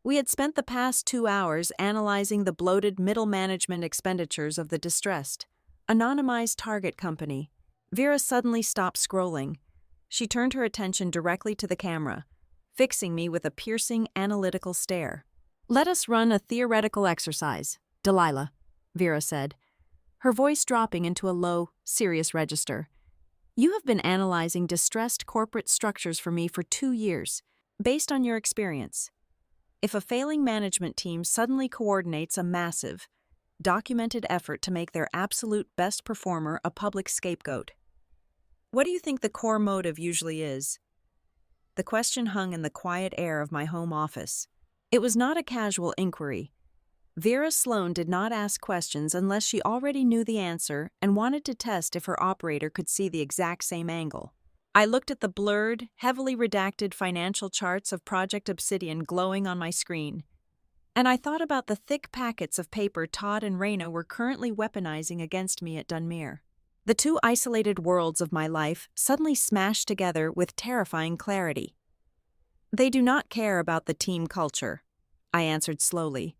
We had spent the past 2 hours analyzing the bloated middle management expenditures of the distressed, anonymized target company. Vera suddenly stopped scrolling. She turned her attention directly to the camera, fixing me with a piercing, analytical stare. "Let us run a theoretical exercise, Delilah," Vera said, her voice dropping into a low, serious register. "You have been analyzing distressed corporate structures for me for 2 years. Based on your experience, if a failing management team suddenly coordinates a massive, documented effort to make their absolute best performer a public scapegoat, What do you think the core motive usually is? The question hung in the quiet air of my home office. It was not a casual inquiry. Vera Sloan did not ask questions unless she already knew the answer and wanted to test if her operator could see the exact same angle. I looked at the blurred, heavily redacted financial charts of Project Obsidian glowing on my screen, and I thought about the thick packets of paper Todd and Raina were currently weaponizing against me at Dunmere. The two isolated worlds of my life suddenly smashed together with terrifying clarity. They do not care about the team culture, I answered slowly,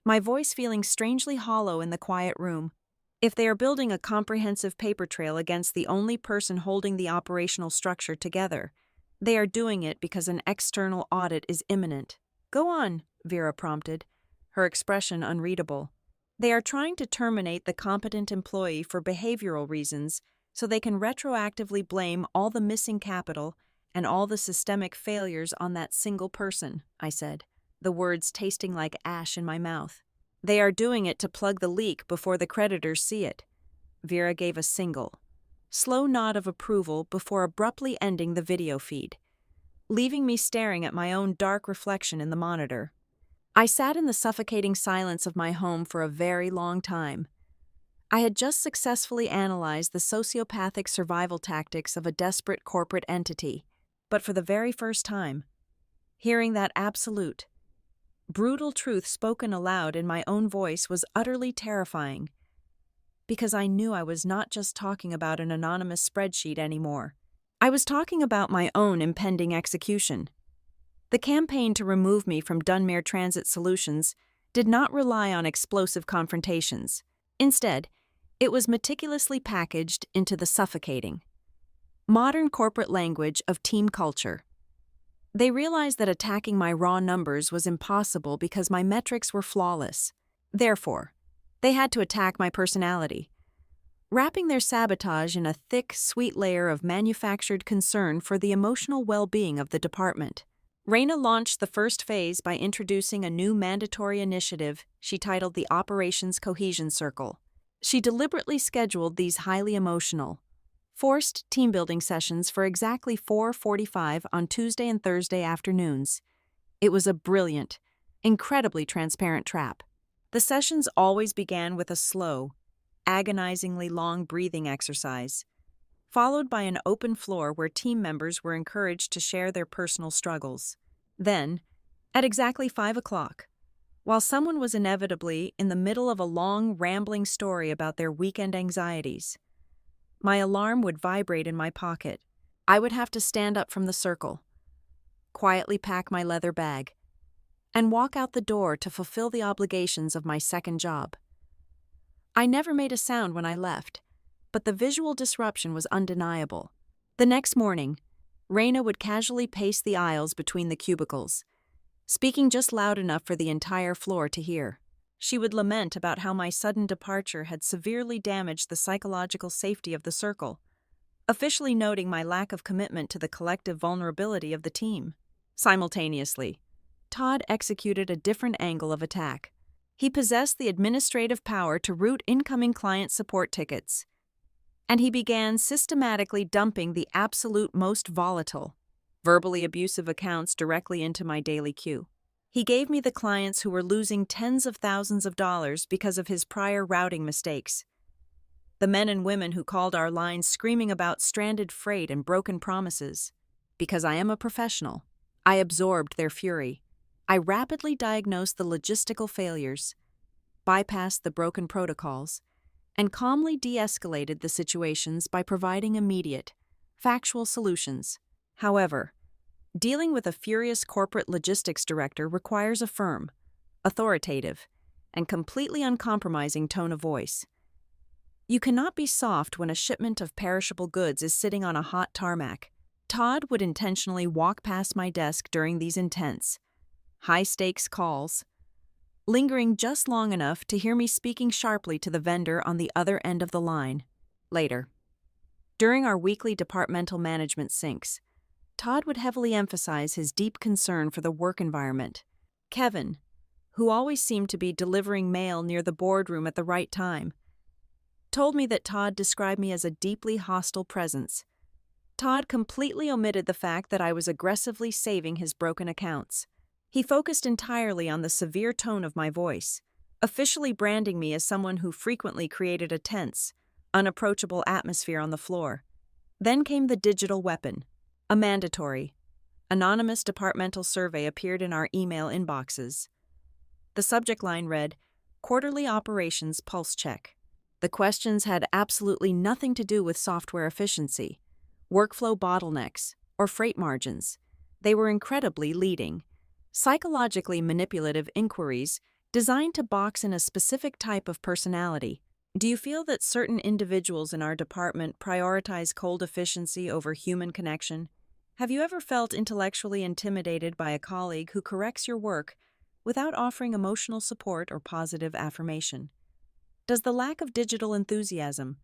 my voice feeling strangely hollow in the quiet room. If they are building a comprehensive paper trail against the only person holding the operational structure together, they are doing it because an external audit is imminent. Go on, Vera prompted, her expression unreadable. They are trying to terminate the competent employee for behavioral reasons so they can retroactively blame all the missing capital and all the systemic failures on that single person, I said, the words tasting like ash in my mouth. They are doing it to plug the leak before the creditors see it. Vera gave a single, slow nod of approval before abruptly ending the video feed, leaving me staring at my own dark reflection in the monitor. I sat in the suffocating silence of my home for a very long time. I had just successfully analyzed the sociopathic survival tactics of a desperate corporate entity, but for the very first time, hearing that absolute, brutal truth spoken aloud in my own voice was utterly terrifying, because I knew I was not just talking about an anonymous spreadsheet anymore. I was talking about my own impending execution. The campaign to remove me from Dunmere Transit Solutions did not rely on explosive confrontations. Instead, it was meticulously packaged into the suffocating, modern corporate language of team culture. They realized that attacking my raw numbers was impossible because my metrics were flawless. Therefore, they had to attack my personality, wrapping their sabotage in a thick, sweet layer of manufactured concern for the emotional well-being of the department. Raina launched the first phase by introducing a new mandatory initiative she titled the Operations Cohesion Circle. She deliberately scheduled these highly emotional, forced team-building sessions for exactly 4:45 on Tuesday and Thursday afternoons. It was a brilliant, incredibly transparent trap. The sessions always began with a slow, agonizingly long breathing exercise, followed by an open floor where team members were encouraged to share their personal struggles. Then, at exactly 5 o'clock, while someone was inevitably in the middle of a long, rambling story about their weekend anxieties, my alarm would vibrate in my pocket. I would have to stand up from the circle, quietly pack my leather bag, and walk out the door to fulfill the obligations of my second job. I never made a sound when I left, but the visual disruption was undeniable. The next morning, Raina would casually pace the aisles between the cubicles, speaking just loud enough for the entire floor to hear. She would lament about how my sudden departure had severely damaged the psychological safety of the circle, officially noting my lack of commitment to the collective vulnerability of the team. Simultaneously, Todd executed a different angle of attack. He possessed the administrative power to route incoming client support tickets, and he began systematically dumping the absolute most volatile, verbally abusive accounts directly into my daily queue. He gave me the clients who were losing tens of thousands of dollars because of his prior routing mistakes, the men and women who called our lines screaming about stranded freight and broken promises. Because I am a professional, I absorbed their fury. I rapidly diagnosed the logistical failures, bypassed the broken protocols, and calmly de-escalated the situations by providing immediate, factual solutions. However, dealing with a furious corporate logistics director requires a firm, authoritative, and completely uncompromising tone of voice. You cannot be soft when a shipment of perishable goods is sitting on a hot tarmac. Todd would intentionally walk past my desk during these intense, high-stakes calls, lingering just long enough to hear me speaking sharply to the vendor on the other end of the line. Later, during our weekly departmental management syncs, Todd would heavily emphasize his deep concern for the work environment. Kevin, who always seemed to be delivering mail near the boardroom at the right time, told me that Todd described me as a deeply hostile presence, Todd completely omitted the fact that I was aggressively saving his broken accounts. He focused entirely on the severe tone of my voice, officially branding me as someone who frequently created a tense, unapproachable atmosphere on the floor. Then came the digital weapon. A mandatory, anonymous departmental survey appeared in our email inboxes. The subject line read, Quarterly Operations Pulse Check. The questions had absolutely nothing to do with software efficiency, workflow bottlenecks, or freight margins. They were incredibly leading, psychologically manipulative inquiries designed to box in a specific type of personality. Do you feel that certain individuals in our department prioritize cold efficiency over human connection? Have you ever felt intellectually intimidated by a colleague who corrects your work without offering emotional support or positive affirmation? Does the lack of digital enthusiasm,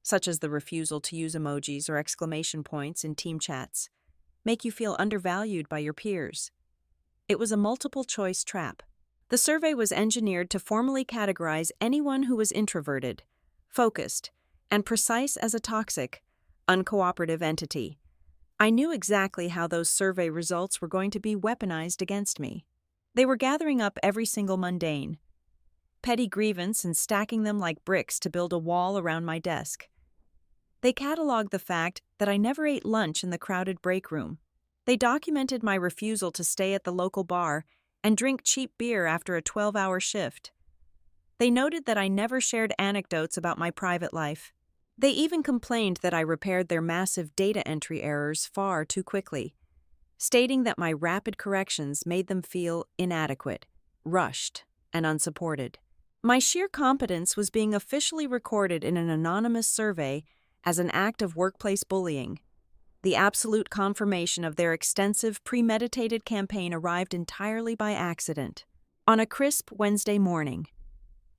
such as the refusal to use emojis or exclamation points in team chats, make you feel undervalued by your peers? It was a multiple-choice trap. The survey was engineered to formally categorize anyone who was introverted, focused, and precise as a toxic, uncooperative entity. I knew exactly how those survey results were going to be weaponized against me. They were gathering up every single mundane, petty grievance and stacking them like bricks to build a wall around my desk. They cataloged the fact that I never ate lunch in the crowded break room. They documented my refusal to stay at the local bar and drink cheap beer after a 12-hour shift. They noted that I never shared anecdotes about my private life. They even complained that I repaired their massive data entry errors far too quickly, stating that my rapid corrections made them feel inadequate, rushed, and unsupported. My sheer competence was being officially recorded in an anonymous survey as an act of workplace bullying. The absolute confirmation of their extensive, premeditated campaign arrived entirely by accident. On a crisp Wednesday morning,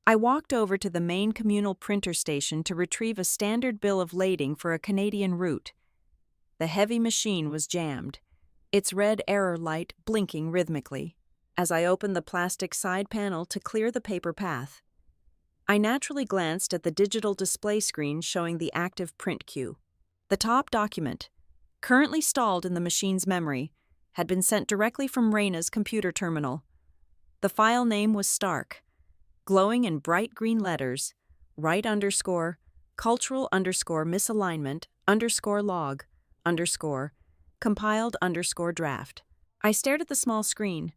I walked over to the main communal printer station to retrieve a standard bill of lading for a Canadian route. The heavy machine was jammed, its red error light blinking rhythmically. As I opened the plastic side panel to clear the paper path, I naturally glanced at the digital display screen showing the active print queue. The top document, currently stalled in the machine's memory, had been sent directly from Raina's computer terminal. The file name was Stark, glowing in bright green letters, right underscore, cultural underscore misalignment underscore log underscore, compiled underscore draft. I stared at the small screen,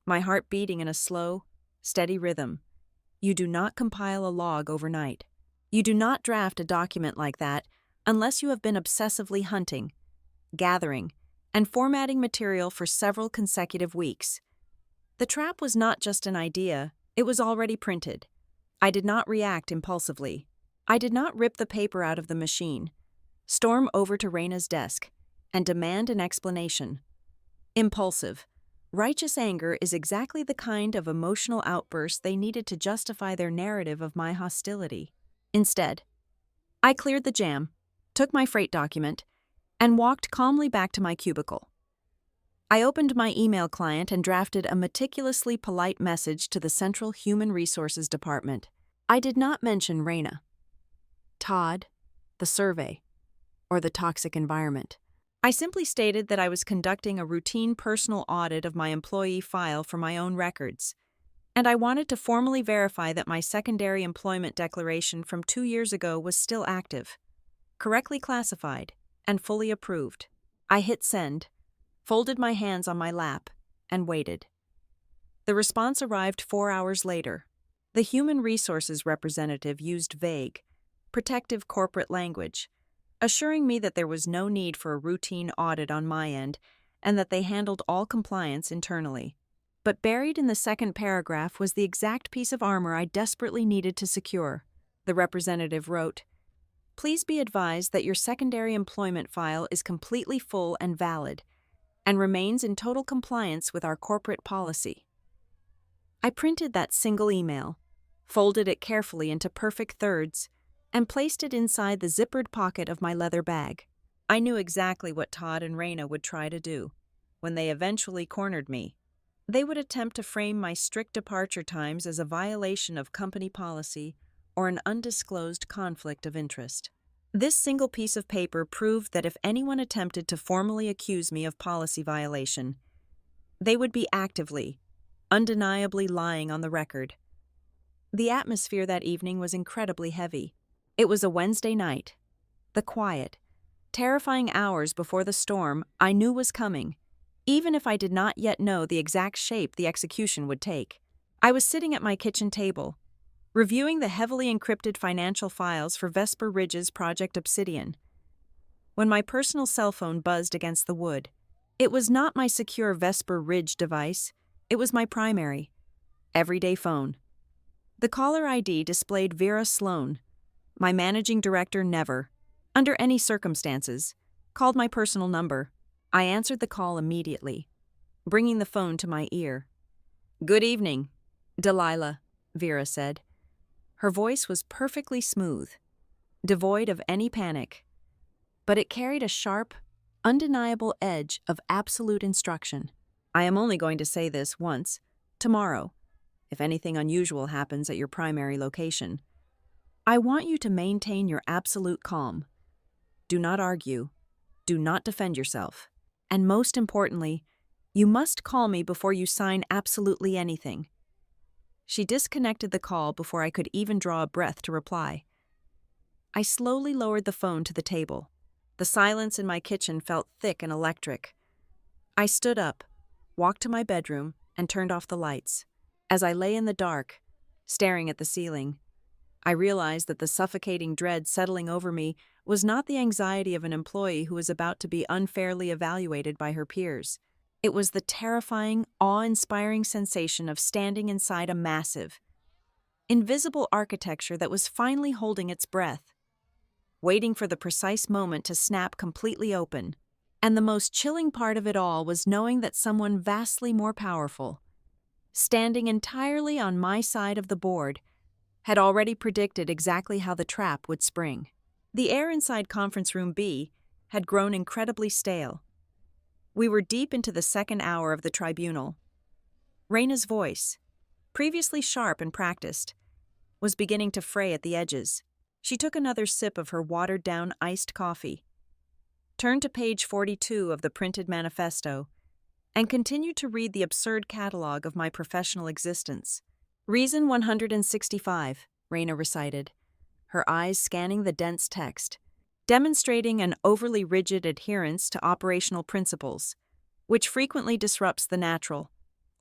my heart beating in a slow, steady rhythm. You do not compile a log overnight. You do not draft a document like that unless you have been obsessively hunting, gathering, and formatting material for several consecutive weeks. The trap was not just an idea, it was already printed. I did not react impulsively. I did not rip the paper out of the machine, storm over to Raina's desk, and demand an explanation. Impulsive, righteous anger is exactly the kind of emotional outburst they needed to justify their narrative of my hostility. Instead, I cleared the jam, took my freight document, and walked calmly back to my cubicle. I opened my email client and drafted a meticulously polite message to the Central Human Resources Department. I did not mention Raina, Todd, the survey, or the toxic environment. I simply stated that I was conducting a routine personal audit of my employee file for my own records, and I wanted to formally verify that my secondary employment declaration from 2 years ago was still active, correctly classified, and fully approved. I hit send, folded my hands on my lap, and waited. The response arrived 4 hours later. The human resources representative used vague, protective corporate language, assuring me that there was no need for a routine audit on my end and that they handled all compliance internally. But buried in the second paragraph was the exact piece of armor I desperately needed to secure. The representative wrote, "Please be advised that your secondary employment file is completely full and valid and remains in total compliance with our corporate policy." I printed that single email, folded it carefully into perfect thirds, and placed it inside the zippered pocket of my leather bag. I knew exactly what Todd and Raina would try to do. When they eventually cornered me, they would attempt to frame my strict departure times as a violation of company policy or an undisclosed conflict of interest. This single piece of paper proved that if anyone attempted to formally accuse me of policy violation, they would be actively, undeniably lying on the record. The atmosphere that evening was incredibly heavy. It was a Wednesday night. The quiet, terrifying hours before the storm I knew was coming, even if I did not yet know the exact shape the execution would take. I was sitting at my kitchen table, reviewing the heavily encrypted financial files for Vesper Ridge's Project Obsidian, when my personal cell phone buzzed against the wood. It was not my secure Vesper Ridge device, it was my primary, everyday phone. The caller ID displayed Vera Sloan. My managing director never, under any circumstances, called my personal number. I answered the call immediately, bringing the phone to my ear. "Good evening, Delilah," Vera said. Her voice was perfectly smooth, devoid of any panic, but it carried a sharp, undeniable edge of absolute instruction. "I am only going to say this once, tomorrow, if anything unusual happens at your primary location. I want you to maintain your absolute calm. Do not argue. Do not defend yourself. And most importantly, you must call me before you sign absolutely anything." She disconnected the call before I could even draw a breath to reply. I slowly lowered the phone to the table. The silence in my kitchen felt thick and electric. I stood up, walked to my bedroom, and turned off the lights. As I lay in the dark, staring at the ceiling, I realized that the suffocating dread settling over me was not the anxiety of an employee who was about to be unfairly evaluated by her peers. It was the terrifying, awe-inspiring sensation of standing inside a massive, invisible architecture that was finally holding its breath, waiting for the precise moment to snap completely open. And the most chilling part of it all was knowing that someone vastly more powerful, standing entirely on my side of the board, had already predicted exactly how the trap would spring. The air inside Conference Room B had grown incredibly stale. We were deep into the second hour of the tribunal. Raina's voice, previously sharp and practiced, was beginning to fray at the edges. She took another sip of her watered-down iced coffee, turned to page 42 of the printed manifesto, and continued to read the absurd catalog of my professional existence. "Reason 165, Raina recited, her eyes scanning the dense text, demonstrating an overly rigid adherence to operational principles, which frequently disrupts the natural,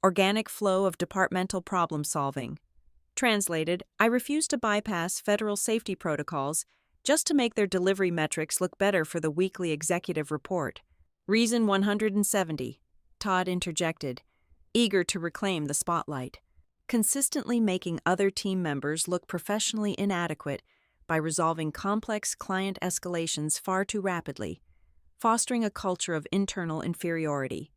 organic flow of departmental problem-solving. Translated, I refuse to bypass federal safety protocols just to make their delivery metrics look better for the weekly executive report." "Reason 170, Todd interjected, eager to reclaim the spotlight. "Consistently making other team members look professionally inadequate by resolving complex client escalations far too rapidly, fostering a culture of internal inferiority."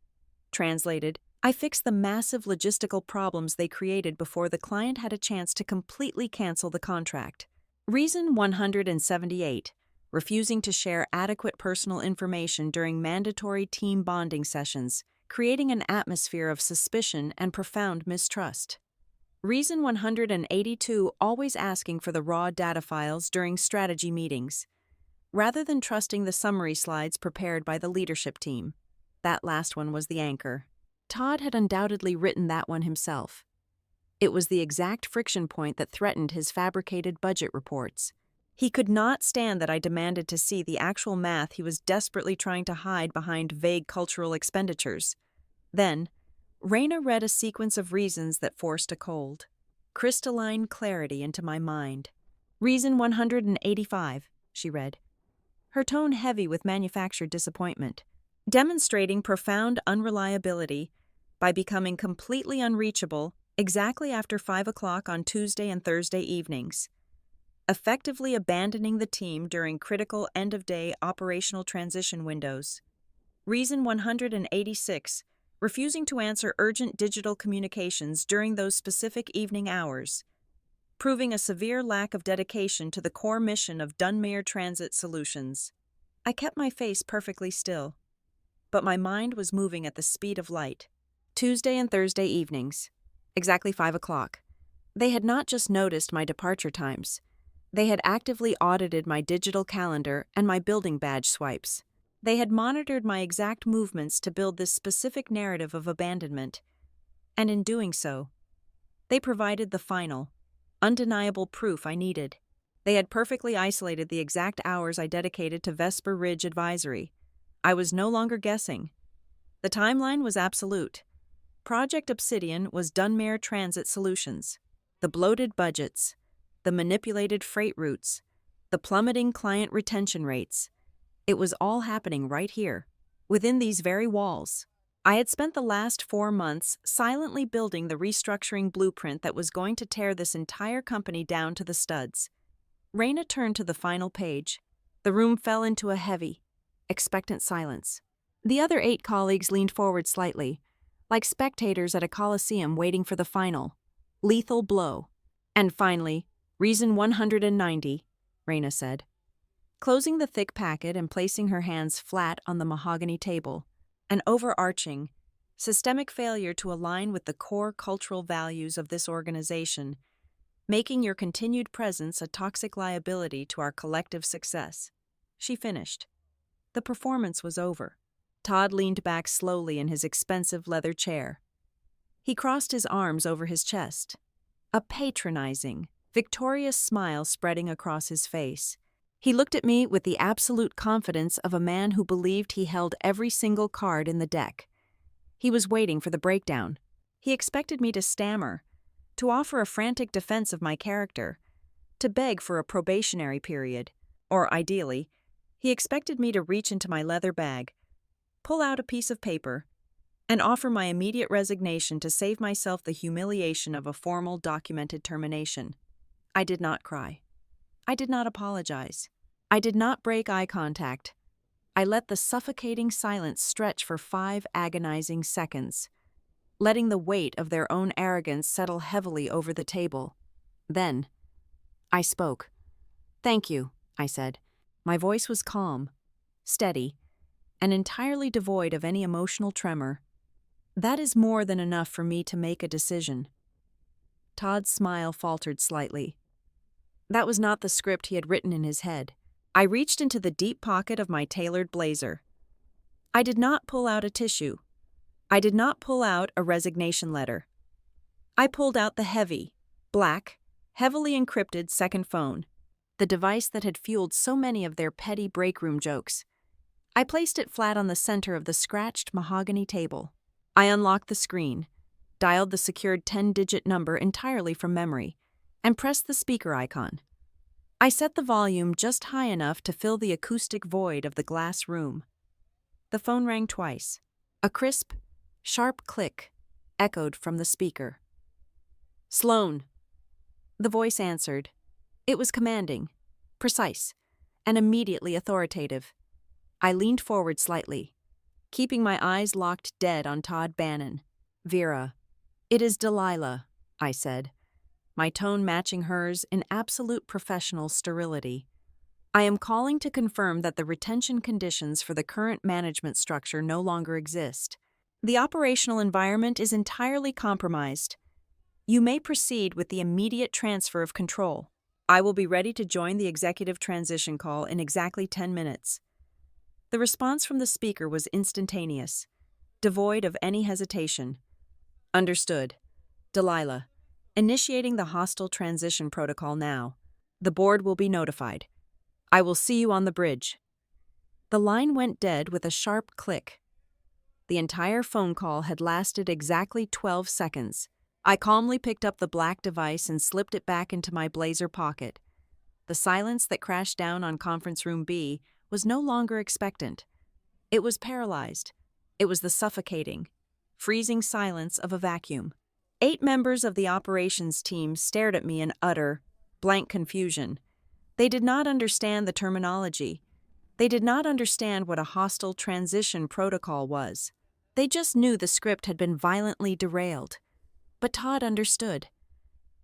Translated, I fixed the massive logistical problems they created before the client had a chance to completely cancel the contract. "Reason 178, refusing to share adequate personal information during mandatory team bonding sessions, creating an atmosphere of suspicion and profound mistrust." "Reason 182, always asking for the raw data files during strategy meetings, rather than trusting the summary slides prepared by the leadership team." That last one was the anchor. Todd had undoubtedly written that one himself. It was the exact friction point that threatened his fabricated budget reports. He could not stand that I demanded to see the actual math he was desperately trying to hide behind vague cultural expenditures. Then, Raina read a sequence of reasons that forced a cold, crystalline clarity into my mind. "Reason 185, she read, her tone heavy with manufactured disappointment. "Demonstrating profound unreliability by becoming completely unreachable exactly after 5 o'clock on Tuesday and Thursday evenings. Effectively abandoning the team during critical end-of-day operational transition windows. "Reason 186, refusing to answer urgent digital communications during those specific evening hours, proving a severe lack of dedication to the core mission of Dunmere Transit Solutions." I kept my face perfectly still, but my mind was moving at the speed of light. Tuesday and Thursday evenings, exactly 5 o'clock. They had not just noticed my departure times. They had actively audited my digital calendar and my building badge swipes. They had monitored my exact movements to build this specific narrative of abandonment. And in doing so, they provided the final, undeniable proof I needed. They had perfectly isolated the exact hours I dedicated to Vesper Ridge advisory. I was no longer guessing. The timeline was absolute. Project Obsidian was Dunmere Transit Solutions. The bloated budgets, the manipulated freight routes, the plummeting client retention rates. It was all happening right here, within these very walls. I had spent the last 4 months silently building the restructuring blueprint that was going to tear this entire company down to the studs. Raina turned to the final page. The room fell into a heavy, expectant silence. The other 8 colleagues leaned forward slightly, like spectators at a coliseum waiting for the final, lethal blow. And finally, reason 190, Raina said, closing the thick packet and placing her hands flat on the mahogany table. An overarching, systemic failure to align with the core cultural values of this organization, making your continued presence a toxic liability to our collective success. She finished. The performance was over. Todd leaned back slowly in his expensive leather chair. He crossed his arms over his chest, a patronizing, victorious smile spreading across his face. He looked at me with the absolute confidence of a man who believed he held every single card in the deck. He was waiting for the breakdown. He expected me to stammer, to offer a frantic defense of my character, to beg for a probationary period, or ideally, he expected me to reach into my leather bag, pull out a piece of paper, and offer my immediate resignation to save myself the humiliation of a formal documented termination. I did not cry. I did not apologize. I did not break eye contact. I let the suffocating silence stretch for 5 agonizing seconds, letting the weight of their own arrogance settle heavily over the table. Then, I spoke. "Thank you," I said. My voice was calm, steady, and entirely devoid of any emotional tremor. "That is more than enough for me to make a decision." Todd's smile faltered slightly. That was not the script he had written in his head. I reached into the deep pocket of my tailored blazer. I did not pull out a tissue. I did not pull out a resignation letter. I pulled out the heavy, black, heavily encrypted second phone, the device that had fueled so many of their petty break room jokes. I placed it flat on the center of the scratched mahogany table. I unlocked the screen, dialed the secured 10-digit number entirely from memory, and pressed the speaker icon. I set the volume just high enough to fill the acoustic void of the glass room. The phone rang twice. A crisp, sharp click echoed from the speaker. "Sloan." The voice answered. It was commanding, precise, and immediately authoritative. I leaned forward slightly, keeping my eyes locked dead on Todd Bannon. "Vera, it is Delilah," I said, my tone matching hers in absolute professional sterility. "I am calling to confirm that the retention conditions for the current management structure no longer exist. The operational environment is entirely compromised. You may proceed with the immediate transfer of control. I will be ready to join the executive transition call in exactly 10 minutes. The response from the speaker was instantaneous, devoid of any hesitation. "Understood. Delilah, initiating the hostile transition protocol now. The board will be notified. I will see you on the bridge." The line went dead with a sharp click. The entire phone call had lasted exactly 12 seconds. I calmly picked up the black device and slipped it back into my blazer pocket. The silence that crashed down on conference room B was no longer expectant. It was paralyzed. It was the suffocating, freezing silence of a vacuum. 8 members of the operations team stared at me in utter, blank confusion. They did not understand the terminology. They did not understand what a hostile transition protocol was. They just knew the script had been violently derailed. But Todd understood.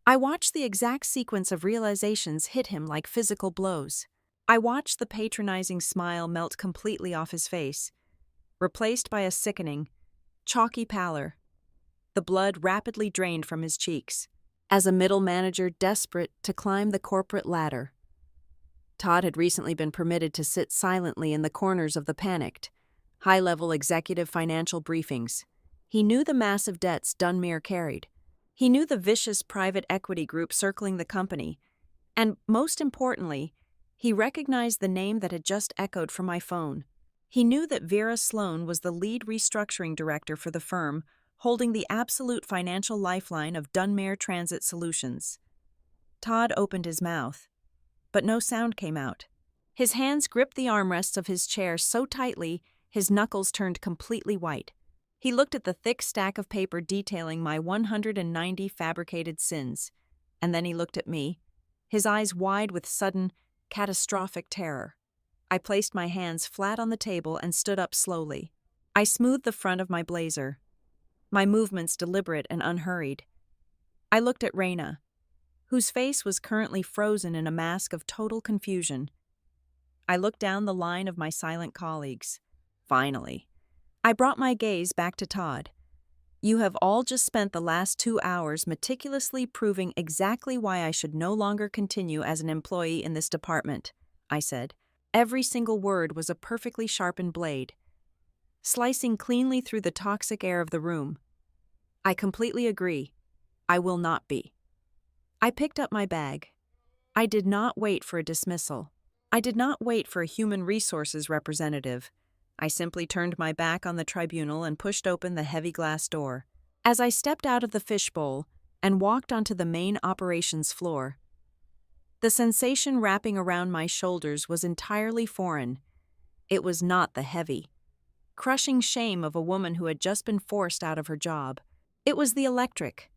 I watched the exact sequence of realizations hit him like physical blows. I watched the patronizing smile melt completely off his face, replaced by a sickening, chalky pallor. The blood rapidly drained from his cheeks. As a middle manager desperate to climb the corporate ladder, Todd had recently been permitted to sit silently in the corners of the panicked, high-level executive financial briefings. He knew the massive debts Dunmere carried. He knew the vicious private equity group circling the company. And, most importantly, he recognized the name that had just echoed from my phone. He knew that Vera Sloan was the lead restructuring director for the firm, holding the absolute financial lifeline of Dunmere Transit Solutions. Todd opened his mouth, but no sound came out. His hands gripped the armrests of his chair so tightly, his knuckles turned completely white. He looked at the thick stack of paper detailing my 190 fabricated sins, and then he looked at me, his eyes wide with sudden, catastrophic terror. I placed my hands flat on the table and stood up slowly. I smoothed the front of my blazer, my movements deliberate and unhurried. I looked at Raina, whose face was currently frozen in a mask of total confusion. I looked down the line of my silent colleagues. Finally, I brought my gaze back to Todd. You have all just spent the last 2 hours meticulously proving exactly why I should no longer continue as an employee in this department, I said. Every single word was a perfectly sharpened blade, slicing cleanly through the toxic air of the room. I completely agree. I will not be. I picked up my bag. I did not wait for a dismissal. I did not wait for a human resources representative. I simply turned my back on the tribunal and pushed open the heavy glass door. As I stepped out of the fishbowl and walked onto the main operations floor, the sensation wrapping around my shoulders was entirely foreign. It was not the heavy, crushing shame of a woman who had just been forced out of her job. It was the electric,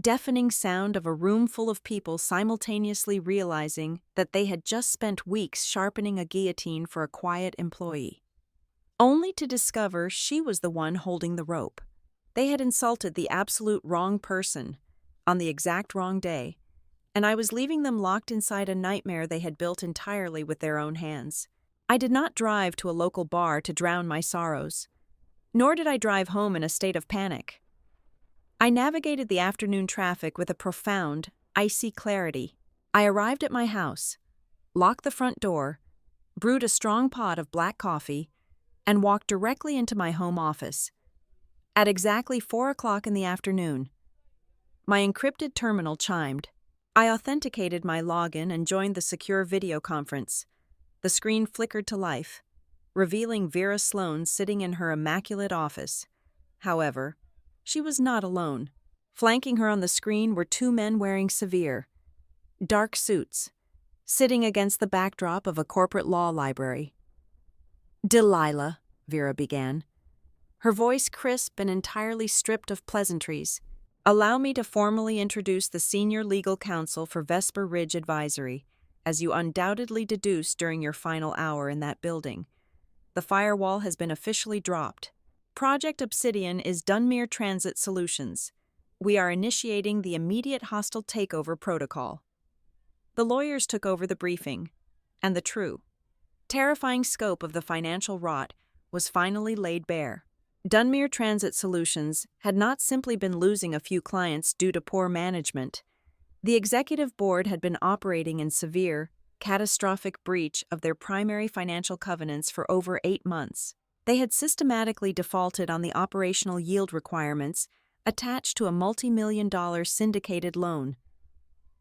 deafening sound of a room full of people simultaneously realizing that they had just spent weeks sharpening a guillotine for a quiet employee, only to discover she was the one holding the rope. They had insulted the absolute wrong person on the exact wrong day, and I was leaving them locked inside a nightmare they had built entirely with their own hands. I did not drive to a local bar to drown my sorrows, nor did I drive home in a state of panic. I navigated the afternoon traffic with a profound, icy clarity. I arrived at my house, locked the front door, brewed a strong pot of black coffee, and walked directly into my home office. At exactly 4 o'clock in the afternoon, my encrypted terminal chimed. I authenticated my login and joined the secure video conference. The screen flickered to life, revealing Vera Sloan sitting in her immaculate office. However, she was not alone. Flanking her on the screen were 2 men wearing severe, dark suits, sitting against the backdrop of a corporate law library. "Delilah," Vera began, her voice crisp and entirely stripped of pleasantries, "allow me to formally introduce the senior legal counsel for Vesper Ridge Advisory, as you undoubtedly deduced during your final hour in that building. The firewall has been officially dropped. Project Obsidian is Dunmere Transit Solutions. We are initiating the immediate hostile takeover protocol." The lawyers took over the briefing, and the true, terrifying scope of the financial rot was finally laid bare. Dunmere Transit Solutions had not simply been losing a few clients due to poor management. The executive board had been operating in severe, catastrophic breach of their primary financial covenants for over 8 months. They had systematically defaulted on the operational yield requirements attached to a multi-million-dollar syndicated loan.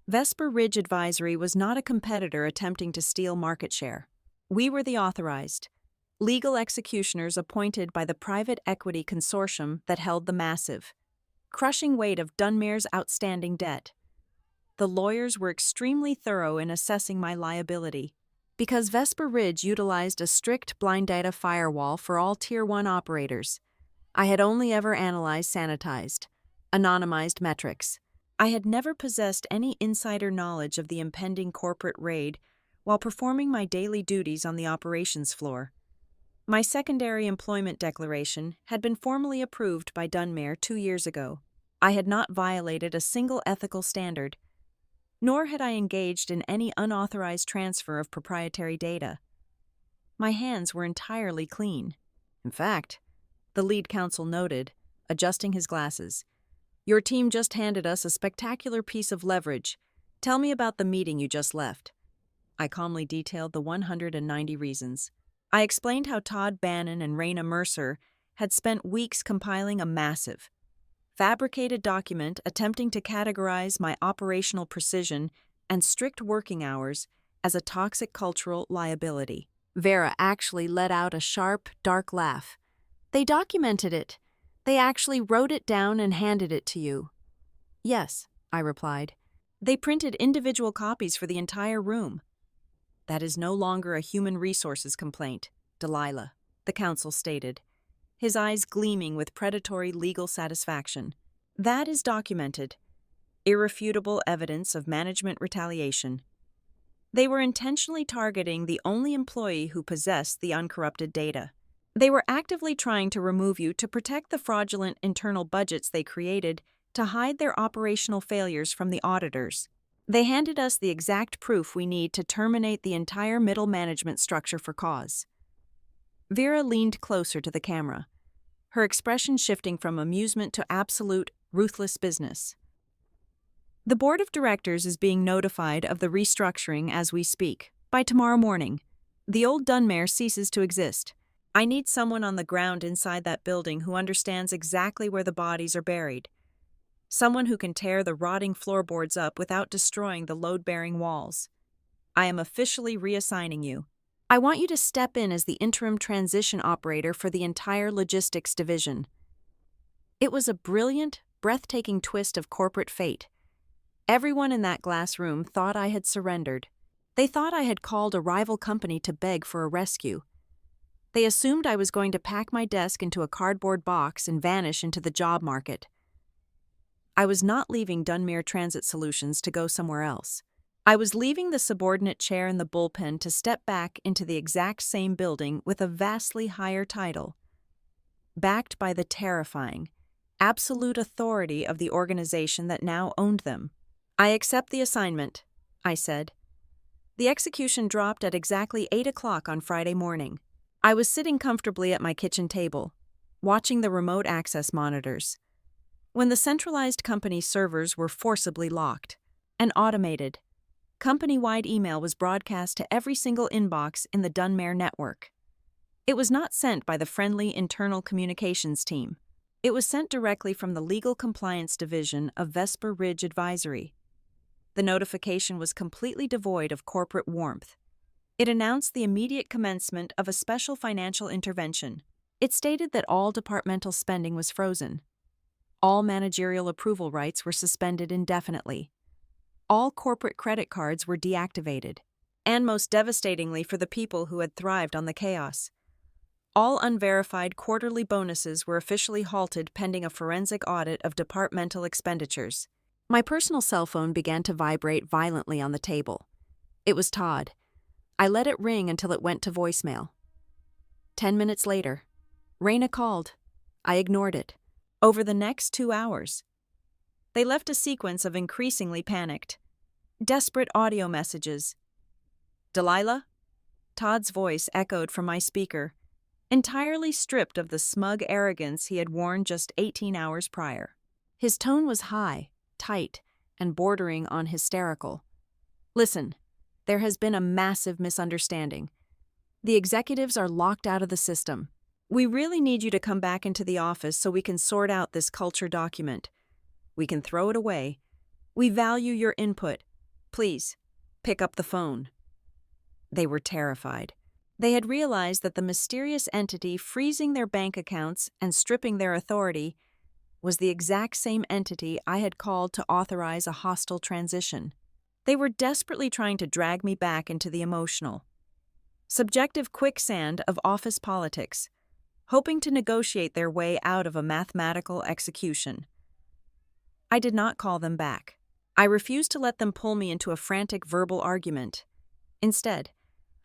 Vesper Ridge Advisory was not a competitor attempting to steal market share. We were the authorized, legal executioners appointed by the private equity consortium that held the massive, crushing weight of Dunmere's outstanding debt. The lawyers were extremely thorough in assessing my liability. Because Vesper Ridge utilized a strict blind data firewall for all Tier 1 operators, I had only ever analyzed sanitized, anonymized metrics. I had never possessed any insider knowledge of the impending corporate raid while performing my daily duties on the operations floor. My secondary employment declaration had been formally approved by Dunmere 2 years ago. I had not violated a single ethical standard, nor had I engaged in any unauthorized transfer of proprietary data. My hands were entirely clean. In fact, the lead counsel noted, adjusting his glasses, "Your team just handed us a spectacular piece of leverage. Tell me about the meeting you just left." I calmly detailed the 190 reasons. I explained how Todd Bannon and Raina Mercer had spent weeks compiling a massive, fabricated document attempting to categorize my operational precision and strict working hours as a toxic cultural liability. Vera actually let out a sharp, dark laugh. They documented it. They actually wrote it down and handed it to you. Yes, I replied. They printed individual copies for the entire room. That is no longer a human resources complaint, Delilah, the counsel stated, his eyes gleaming with predatory legal satisfaction. That is documented. Irrefutable evidence of management retaliation. They were intentionally targeting the only employee who possessed the uncorrupted data. They were actively trying to remove you to protect the fraudulent internal budgets they created to hide their operational failures from the auditors. They handed us the exact proof we need to terminate the entire middle management structure for cause. Vera leaned closer to the camera, her expression shifting from amusement to absolute, ruthless business. The board of directors is being notified of the restructuring as we speak. By tomorrow morning, the old Dunmare ceases to exist. I need someone on the ground inside that building who understands exactly where the bodies are buried. Someone who can tear the rotting floorboards up without destroying the load-bearing walls. I am officially reassigning you. I want you to step in as the interim transition operator for the entire logistics division. It was a brilliant, breathtaking twist of corporate fate. Everyone in that glass room thought I had surrendered. They thought I had called a rival company to beg for a rescue. They assumed I was going to pack my desk into a cardboard box and vanish into the job market. I was not leaving Dunmere Transit Solutions to go somewhere else. I was leaving the subordinate chair in the bullpen to step back into the exact same building with a vastly higher title, backed by the terrifying, absolute authority of the organization that now owned them. I accept the assignment, I said. The execution dropped at exactly 8 o'clock on Friday morning. I was sitting comfortably at my kitchen table, watching the remote access monitors, when the centralized company servers were forcibly locked. An automated, company-wide email was broadcast to every single inbox in the Dunmare network. It was not sent by the friendly internal communications team. It was sent directly from the Legal Compliance Division of Vesper Ridge Advisory. The notification was completely devoid of corporate warmth. It announced the immediate commencement of a special financial intervention. It stated that all departmental spending was frozen. All managerial approval rights were suspended indefinitely. All corporate credit cards were deactivated. And most devastatingly for the people who had thrived on the chaos, all unverified quarterly bonuses were officially halted pending a forensic audit of departmental expenditures. My personal cell phone began to vibrate violently on the table. It was Todd. I let it ring until it went to voicemail. 10 minutes later, Raina called. I ignored it. Over the next 2 hours, they left a sequence of increasingly panicked, desperate audio messages. Delilah? Todd's voice echoed from my speaker, entirely stripped of the smug arrogance he had worn just 18 hours prior. His tone was high, tight, and bordering on hysterical. Listen, there has been a massive misunderstanding. The executives are locked out of the system. We really need you to come back into the office so we can sort out this culture document. We can throw it away. We value your input. Please, pick up the phone. They were terrified. They had realized that the mysterious entity freezing their bank accounts and stripping their authority was the exact same entity I had called to authorize a hostile transition. They were desperately trying to drag me back into the emotional, subjective quicksand of office politics, hoping to negotiate their way out of a mathematical execution. I did not call them back. I refused to let them pull me into a frantic verbal argument. Instead,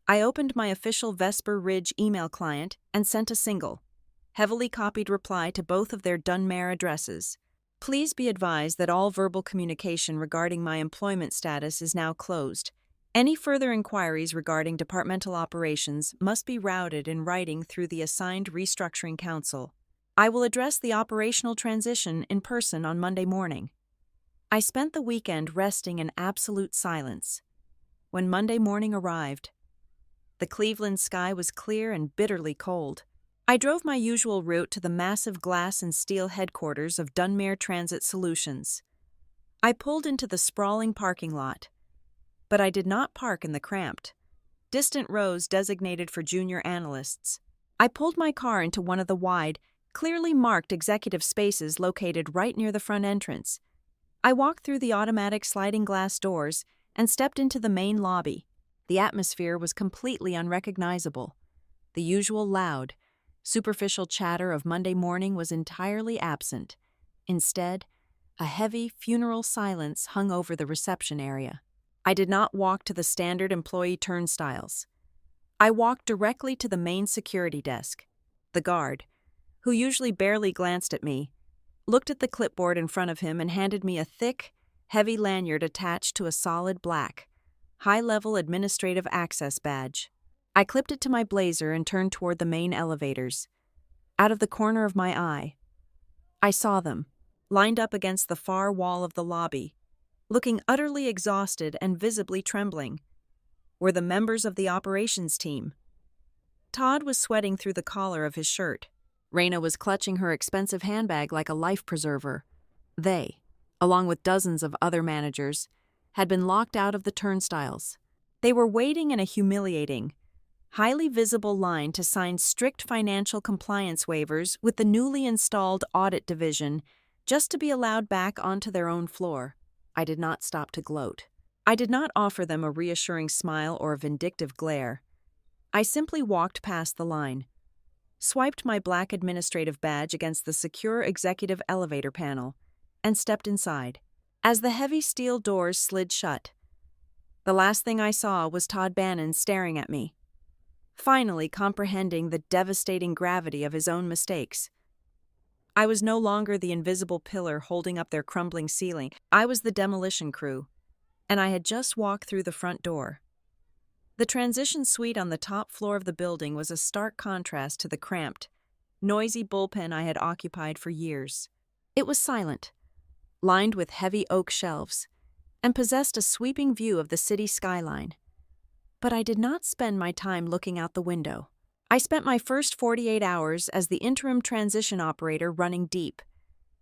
I opened my official Vesper Ridge email client and sent a single, heavily copied reply to both of their Dunmare addresses. Please be advised that all verbal communication regarding my employment status is now closed. Any further inquiries regarding departmental operations must be routed in writing through the assigned restructuring council. I will address the operational transition in person on Monday morning. I spent the weekend resting in absolute silence. when Monday morning arrived. The Cleveland sky was clear and bitterly cold. I drove my usual route to the massive glass and steel headquarters of Dunmere Transit Solutions. I pulled into the sprawling parking lot, but I did not park in the cramped, distant rows designated for junior analysts. I pulled my car into one of the wide, clearly marked executive spaces located right near the front entrance. I walked through the automatic sliding glass doors and stepped into the main lobby. The atmosphere was completely unrecognizable. The usual loud, superficial chatter of Monday morning was entirely absent. Instead, a heavy funeral silence hung over the reception area. I did not walk to the standard employee turnstiles. I walked directly to the main security desk. The guard, who usually barely glanced at me, looked at the clipboard in front of him and handed me a thick, heavy lanyard attached to a solid black, high-level administrative access badge. I clipped it to my blazer and turned toward the main elevators. Out of the corner of my eye, I saw them, lined up against the far wall of the lobby, looking utterly exhausted and visibly trembling, were the members of the operations team. Todd was sweating through the collar of his shirt. Raina was clutching her expensive handbag like a life preserver. They, along with dozens of other managers, had been locked out of the turnstiles. They were waiting in a humiliating, highly visible line to sign strict financial compliance waivers with the newly installed audit division just to be allowed back onto their own floor. I did not stop to gloat. I did not offer them a reassuring smile or a vindictive glare. I simply walked past the line, swiped my black administrative badge against the secure executive elevator panel, and stepped inside. As the heavy steel doors slid shut, the last thing I saw was Todd Bannon staring at me, finally comprehending the devastating gravity of his own mistakes. I was no longer the invisible pillar holding up their crumbling ceiling. I was the demolition crew, and I had just walked through the front door. The transition suite on the top floor of the building was a stark contrast to the cramped, noisy bullpen I had occupied for years. It was silent, lined with heavy oak shelves, and possessed a sweeping view of the city skyline. But I did not spend my time looking out the window. I spent my first 48 hours as the interim transition operator running deep,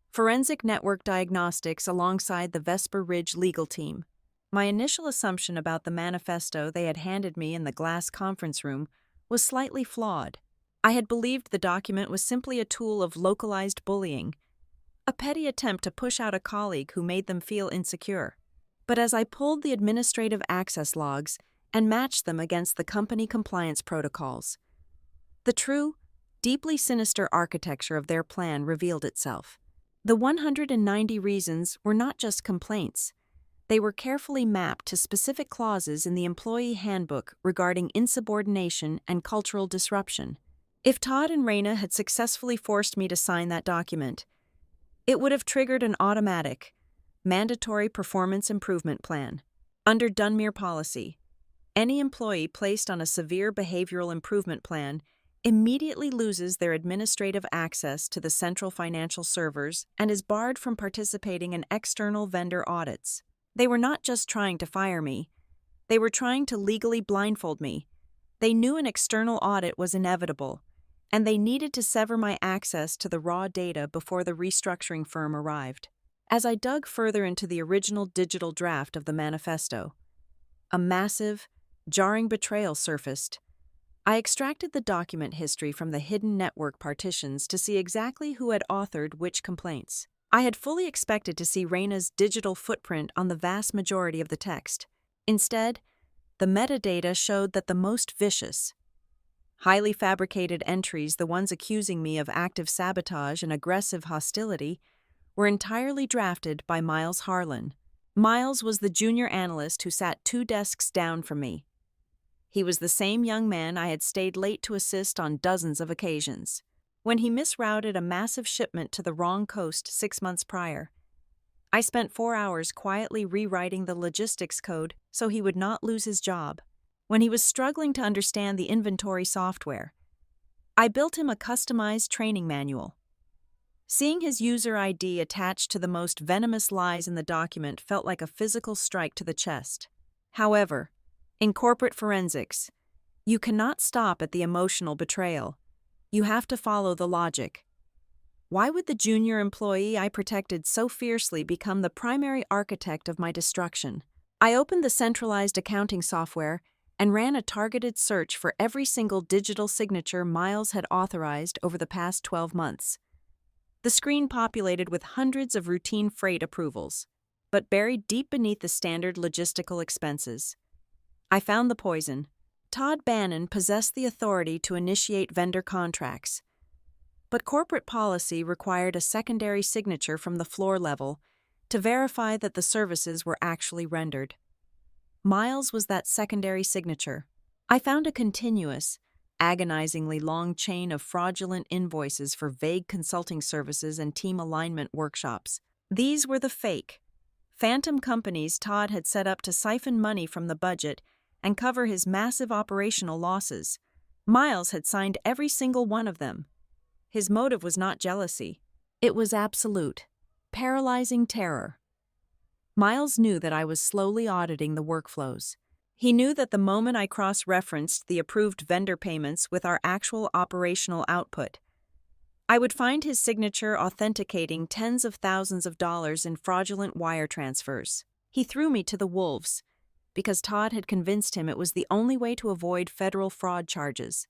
forensic network diagnostics alongside the Vesper Ridge legal team. My initial assumption about the manifesto they had handed me in the glass conference room was slightly flawed. I had believed the document was simply a tool of localized bullying, a petty attempt to push out a colleague who made them feel insecure. But as I pulled the administrative access logs and matched them against the company compliance protocols, the true, deeply sinister architecture of their plan revealed itself. The 190 reasons were not just complaints. They were carefully mapped to specific clauses in the employee handbook regarding insubordination and cultural disruption. If Todd and Raina had successfully forced me to sign that document, it would have triggered an automatic, mandatory performance improvement plan. Under Dunmere policy, any employee placed on a severe behavioral improvement plan immediately loses their administrative access to the central financial servers and is barred from participating in external vendor audits. They were not just trying to fire me, they were trying to legally blindfold me. They knew an external audit was inevitable, and they needed to sever my access to the raw data before the restructuring firm arrived. As I dug further into the original digital draft of the manifesto, a massive, jarring betrayal surfaced. I extracted the document history from the hidden network partitions to see exactly who had authored which complaints. I had fully expected to see Raina's digital footprint on the vast majority of the text. Instead, the metadata showed that the most vicious, highly fabricated entries, the ones accusing me of active sabotage and aggressive hostility, were entirely drafted by Miles Harlan. Miles was the junior analyst who sat 2 desks down from me. He was the same young man I had stayed late to assist on dozens of occasions. When he misrouted a massive shipment to the wrong coast 6 months prior, I spent 4 hours quietly rewriting the logistics code so he would not lose his job. When he was struggling to understand the inventory software, I built him a customized training manual. Seeing his user ID attached to the most venomous lies in the document felt like a physical strike to the chest. However, In corporate forensics, you cannot stop at the emotional betrayal. You have to follow the logic. Why would the junior employee I protected so fiercely become the primary architect of my destruction? I opened the centralized accounting software and ran a targeted search for every single digital signature Miles had authorized over the past 12 months. The screen populated with hundreds of routine freight approvals, but buried deep beneath the standard logistical expenses. I found the poison. Todd Bannon possessed the authority to initiate vendor contracts, but corporate policy required a secondary signature from the floor level to verify that the services were actually rendered. Miles was that secondary signature. I found a continuous, agonizingly long chain of fraudulent invoices for vague consulting services and team alignment workshops. These were the fake, phantom companies Todd had set up to siphon money from the budget and cover his massive operational losses. Miles had signed every single one of them. His motive was not jealousy. It was absolute, paralyzing terror. Miles knew that I was slowly auditing the workflows. He knew that the moment I cross-referenced the approved vendor payments with our actual operational output, I would find his signature authenticating tens of thousands of dollars in fraudulent wire transfers. He threw me to the wolves, because Todd had convinced him it was the only way to avoid federal fraud charges.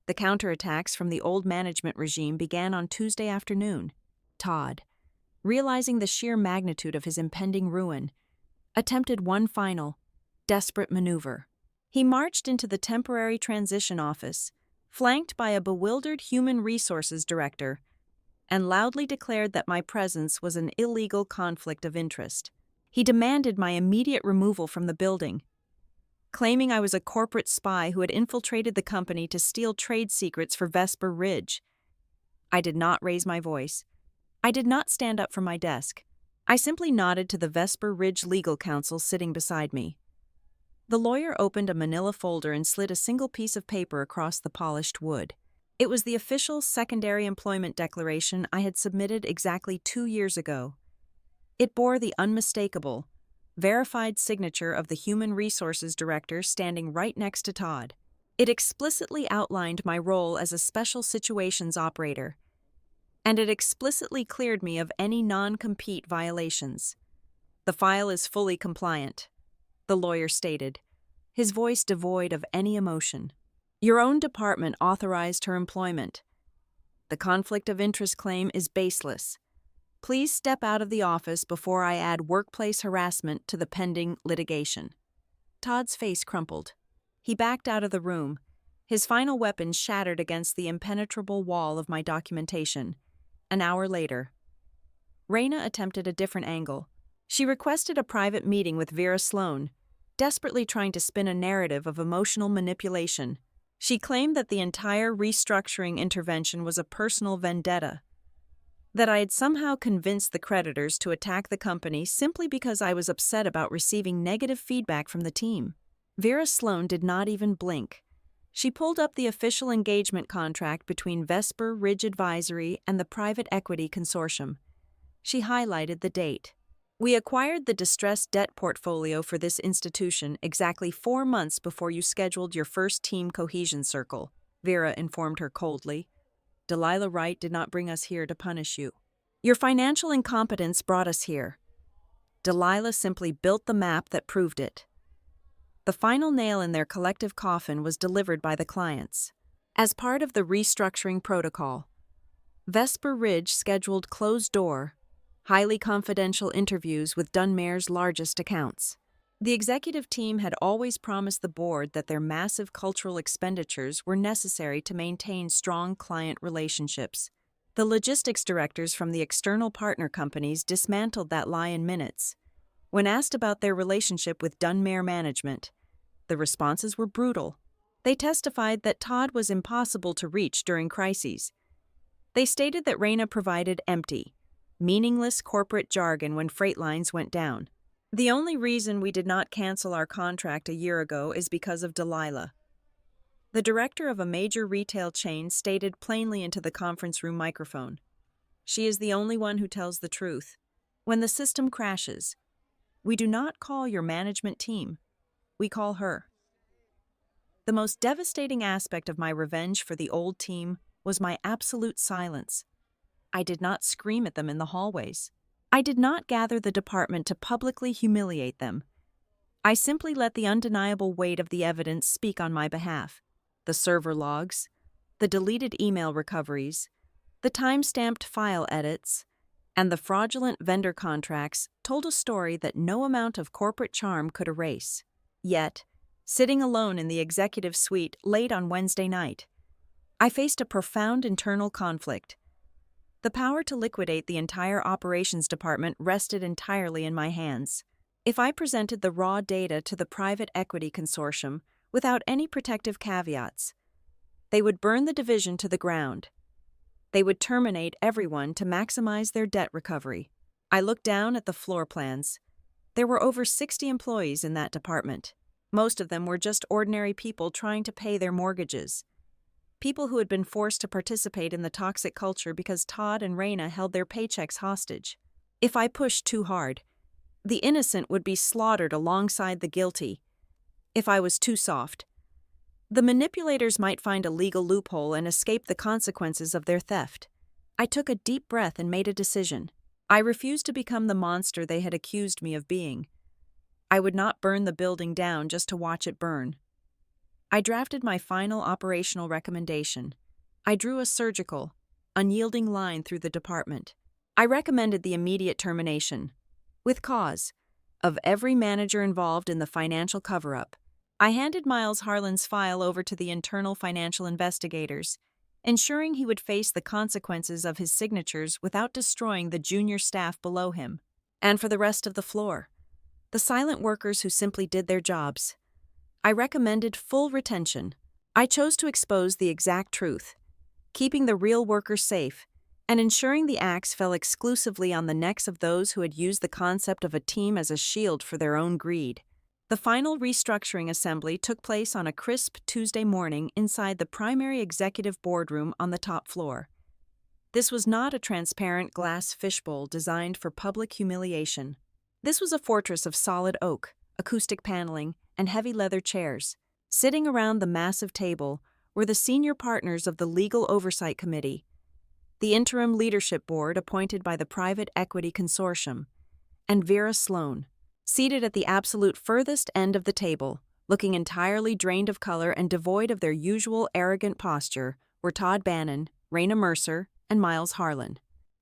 The counterattacks from the old management regime began on Tuesday afternoon. Todd, realizing the sheer magnitude of his impending ruin, attempted one final, desperate maneuver. He marched into the temporary transition office, flanked by a bewildered human resources director, and loudly declared that my presence was an illegal conflict of interest. He demanded my immediate removal from the building, claiming I was a corporate spy who had infiltrated the company to steal trade secrets for Vesper Ridge. I did not raise my voice. I did not stand up from my desk. I simply nodded to the Vesper Ridge legal counsel sitting beside me. The lawyer opened a manila folder and slid a single piece of paper across the polished wood. It was the official secondary employment declaration I had submitted exactly 2 years ago. It bore the unmistakable, verified signature of the Human Resources Director standing right next to Todd. It explicitly outlined my role as a special situations operator, and it explicitly cleared me of any non-compete violations. The file is fully compliant, the lawyer stated, his voice devoid of any emotion. Your own department authorized her employment. The conflict of interest claim is baseless. Please step out of the office before I add workplace harassment to the pending litigation. Todd's face crumpled. He backed out of the room, his final weapon shattered against the impenetrable wall of my documentation. An hour later, Raina attempted a different angle. She requested a private meeting with Vera Sloan, desperately trying to spin a narrative of emotional manipulation. She claimed that the entire restructuring intervention was a personal vendetta, that I had somehow convinced the creditors to attack the company simply because I was upset about receiving negative feedback from the team. Vera Sloan did not even blink. She pulled up the official engagement contract between Vesper Ridge Advisory and the private equity consortium. She highlighted the date. We acquired the distressed debt portfolio for this institution exactly 4 months before you scheduled your first team cohesion circle, Vera informed her coldly. Delilah Wright did not bring us here to punish you. Your financial incompetence brought us here. Delilah simply built the map that proved it. The final nail in their collective coffin was delivered by the clients. As part of the restructuring protocol, Vesper Ridge scheduled closed-door, highly confidential interviews with Dunmare's largest accounts. The executive team had always promised the board that their massive cultural expenditures were necessary to maintain strong client relationships. The logistics directors from the external partner companies dismantled that lie in minutes. When asked about their relationship with Dunmare management, the responses were brutal. They testified that Todd was impossible to reach during crises. They stated that Raina provided empty, meaningless corporate jargon when freight lines went down. The only reason we did not cancel our contract a year ago is because of Delilah. The director of a major retail chain stated plainly into the conference room microphone. She is the only one who tells the truth. When the system crashes, we do not call your management team. We call her. The most devastating aspect of my revenge for the old team was my absolute silence. I did not scream at them in the hallways. I did not gather the department to publicly humiliate them. I simply let the undeniable weight of the evidence speak on my behalf. The server logs, the deleted email recoveries, the time-stamped file edits, and the fraudulent vendor contracts told a story that no amount of corporate charm could erase. Yet, sitting alone in the executive suite late on Wednesday night, I faced a profound internal conflict. The power to liquidate the entire operations department rested entirely in my hands. If I presented the raw data to the private equity consortium without any protective caveats, they would burn the division to the ground. They would terminate everyone to maximize their debt recovery. I looked down at the floor plans. There were over 60 employees in that department. Most of them were just ordinary people trying to pay their mortgages. People who had been forced to participate in the toxic culture because Todd and Raina held their paychecks hostage. If I pushed too hard, the innocent would be slaughtered alongside the guilty. If I was too soft, the manipulators might find a legal loophole and escape the consequences of their theft. I took a deep breath and made a decision. I refused to become the monster they had accused me of being. I would not burn the building down just to watch it burn. I drafted my final operational recommendation. I drew a surgical, unyielding line through the department. I recommended the immediate termination, with cause, of every manager involved in the financial cover-up. I handed Miles Harlan's file over to the internal financial investigators, ensuring he would face the consequences of his signatures without destroying the junior staff below him. And for the rest of the floor, the silent workers who simply did their jobs, I recommended full retention. I chose to expose the exact truth, keeping the real workers safe, and ensuring the axe fell exclusively on the necks of those who had used the concept of a team as a shield for their own greed. The final restructuring assembly took place on a crisp Tuesday morning inside the primary executive boardroom on the top floor. This was not a transparent glass fishbowl designed for public humiliation. This was a fortress of solid oak, acoustic paneling, and heavy leather chairs. Sitting around the massive table were the senior partners of the Legal Oversight Committee, the interim leadership board appointed by the private equity consortium, and Vera Sloan. Seated at the absolute furthest end of the table, looking entirely drained of color and devoid of their usual arrogant posture, were Todd Bannon, Raina Mercer, and Miles Harlan.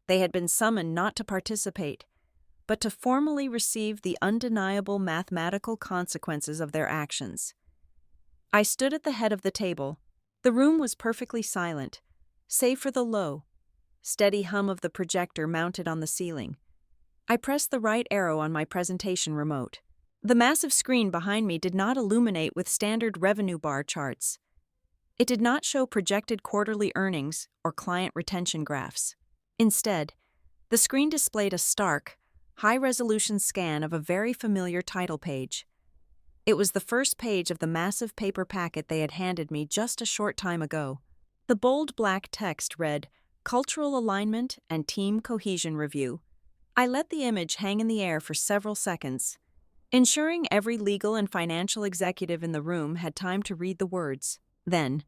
They had been summoned not to participate, but to formally receive the undeniable mathematical consequences of their actions. I stood at the head of the table. The room was perfectly silent, save for the low, steady hum of the projector mounted on the ceiling. I pressed the right arrow on my presentation remote. The massive screen behind me did not illuminate with standard revenue bar charts. It did not show projected quarterly earnings or client retention graphs. Instead, the screen displayed a stark, high-resolution scan of a very familiar title page. It was the first page of the massive paper packet they had handed me just a short time ago. The bold black text read, "Cultural Alignment and Team Cohesion Review." I let the image hang in the air for several seconds, ensuring every legal and financial executive in the room had time to read the words. Then,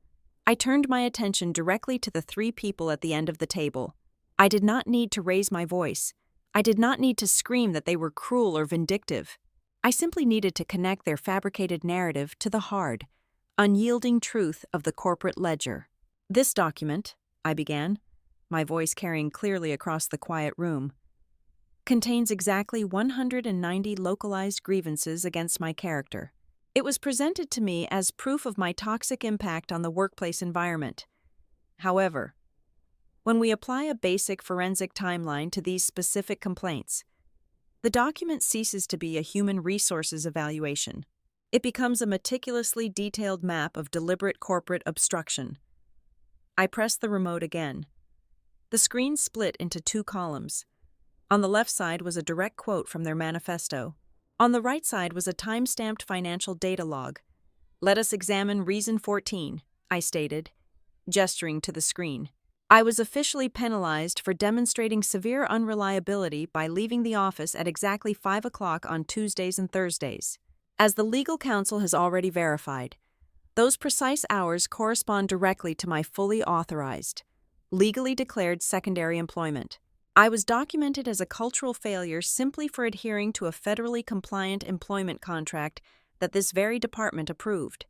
I turned my attention directly to the three people at the end of the table. I did not need to raise my voice. I did not need to scream that they were cruel or vindictive. I simply needed to connect their fabricated narrative to the hard, unyielding truth of the corporate ledger. "This document," I began, my voice carrying clearly across the quiet room, "contains exactly 190 localized grievances against my character. It was presented to me as proof of my toxic impact on the workplace environment. However, when we apply a basic forensic timeline to these specific complaints, the document ceases to be a human resources evaluation. It becomes a meticulously detailed map of deliberate corporate obstruction." I pressed the remote again. The screen split into two columns. On the left side was a direct quote from their manifesto. On the right side was a time-stamped financial data log. "Let us examine Reason 14, I stated, gesturing to the screen. I was officially penalized for demonstrating severe unreliability by leaving the office at exactly 5 o'clock on Tuesdays and Thursdays. As the legal counsel has already verified, those precise hours correspond directly to my fully authorized, legally declared secondary employment. I was documented as a cultural failure simply for adhering to a federally compliant employment contract that this very department approved.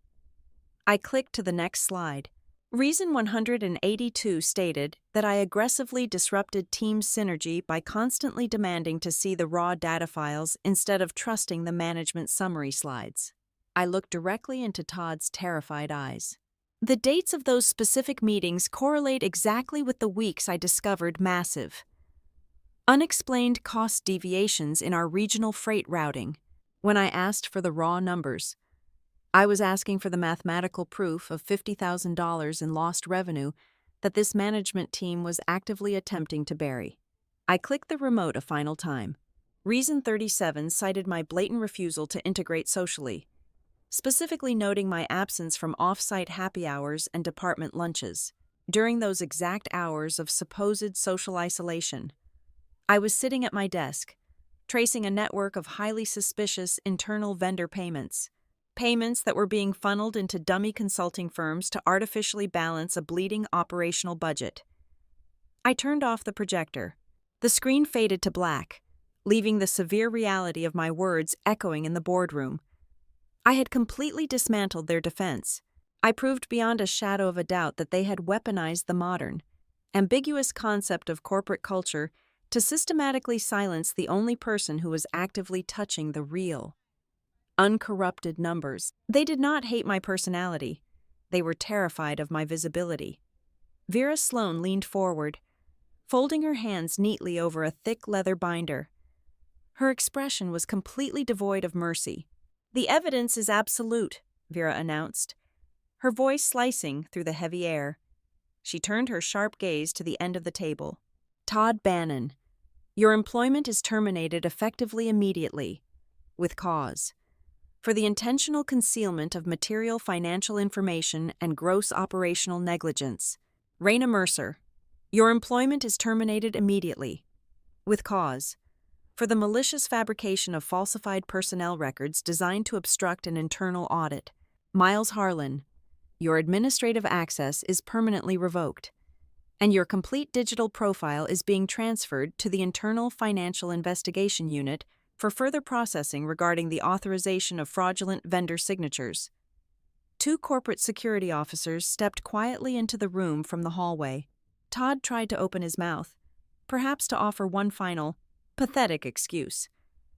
I clicked to the next slide. Reason 182 stated that I aggressively disrupted team synergy by constantly demanding to see the raw data files instead of trusting the management summary slides. I looked directly into Todd's terrified eyes. The dates of those specific meetings correlate exactly with the weeks I discovered massive, unexplained cost deviations in our regional freight routing. When I asked for the raw numbers, I was asking for the mathematical proof of $50,000 in lost revenue that this management team was actively attempting to bury. I clicked the remote a final time. Reason 37 cited my blatant refusal to integrate socially, specifically noting my absence from off-site happy hours and department lunches. During those exact hours of supposed social isolation, I was sitting at my desk, tracing a network of highly suspicious internal vendor payments that were being funneled into dummy consulting firms to artificially balance a bleeding operational budget. I turned off the projector. The screen faded to black, leaving the severe reality of my words echoing in the boardroom. I had completely dismantled their defense. I proved beyond a shadow of a doubt that they had weaponized the modern, ambiguous concept of corporate culture to systematically silence the only person who was actively touching the real, uncorrupted numbers. They did not hate my personality. They were terrified of my visibility. Vera Sloan leaned forward, folding her hands neatly over a thick leather binder. Her expression was completely devoid of mercy. "The evidence is absolute," Vera announced, her voice slicing through the heavy air. She turned her sharp gaze to the end of the table. "Todd Bannon, your employment is terminated effectively immediately, with cause, for the intentional concealment of material financial information and gross operational negligence. Raina Mercer, your employment is terminated immediately, with cause, for the malicious fabrication of falsified personnel records designed to obstruct an internal audit. Miles Harlan, your administrative access is permanently revoked, and your complete digital profile is being transferred to the Internal Financial Investigation Unit for further processing regarding the authorization of fraudulent vendor signatures." 2 corporate security officers stepped quietly into the room from the hallway. Todd tried to open his mouth, perhaps to offer one final, pathetic excuse,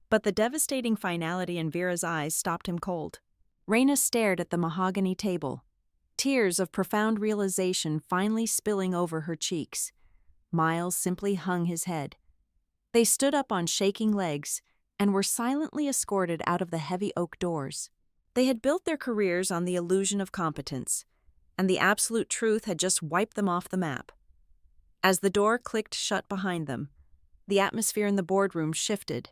but the devastating finality in Vera's eyes stopped him cold. Raina stared at the mahogany table, tears of profound realization finally spilling over her cheeks. Miles simply hung his head. They stood up on shaking legs and were silently escorted out of the heavy oak doors. They had built their careers on the illusion of competence, and the absolute truth had just wiped them off the map. As the door clicked shut behind them, the atmosphere in the boardroom shifted.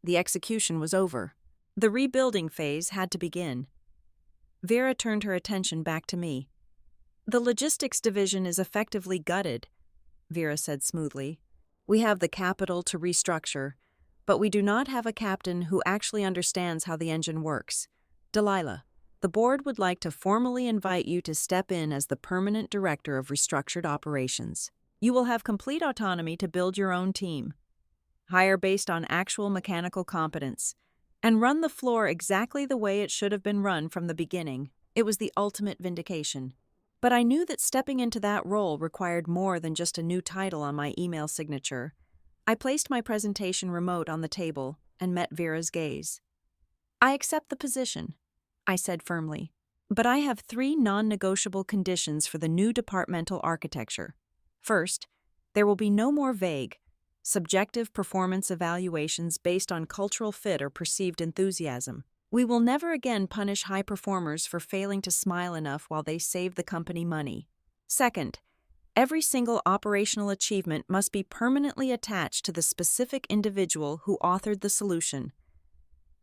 The execution was over. The rebuilding phase had to begin. Vera turned her attention back to me. "The logistics division is effectively gutted," Vera said smoothly. "We have the capital to restructure, but we do not have a captain who actually understands how the engine works. Delilah, the board would like to formally invite you to step in as the permanent director of restructured operations. You will have complete autonomy to build your own team, hire based on actual mechanical competence, and run the floor exactly the way it should have been run from the beginning." It was the ultimate vindication. But I knew that stepping into that role required more than just a new title on my email signature. I placed my presentation remote on the table and met Vera's gaze. "I accept the position," I said firmly, "but I have 3 non-negotiable conditions for the new departmental architecture. First, there will be no more vague, subjective performance evaluations based on cultural fit or perceived enthusiasm. We will never again punish high performers for failing to smile enough while they save the company money. Second, every single operational achievement must be permanently attached to the specific individual who authored the solution.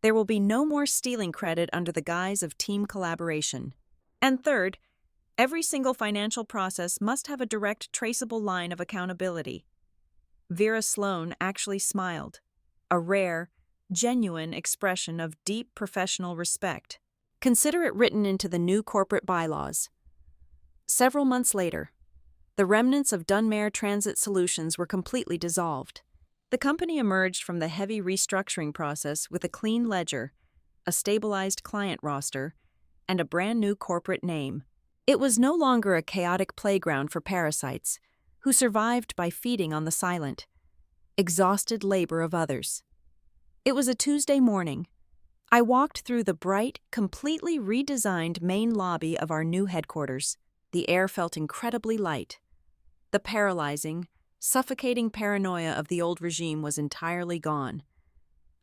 There will be no more stealing credit under the guise of team collaboration. And third, every single financial process must have a direct traceable line of accountability." Vera Sloan actually smiled, a rare, genuine expression of deep professional respect. Consider it written into the new corporate bylaws. Several months later, the remnants of Dunmare Transit Solutions were completely dissolved. The company emerged from the heavy restructuring process with a clean ledger, a stabilized client roster, and a brand new corporate name. It was no longer a chaotic playground for parasites who survived by feeding on the silent, exhausted labor of others. It was a Tuesday morning. I walked through the bright, completely redesigned main lobby of our new headquarters. The air felt incredibly light. The paralyzing, suffocating paranoia of the old regime was entirely gone.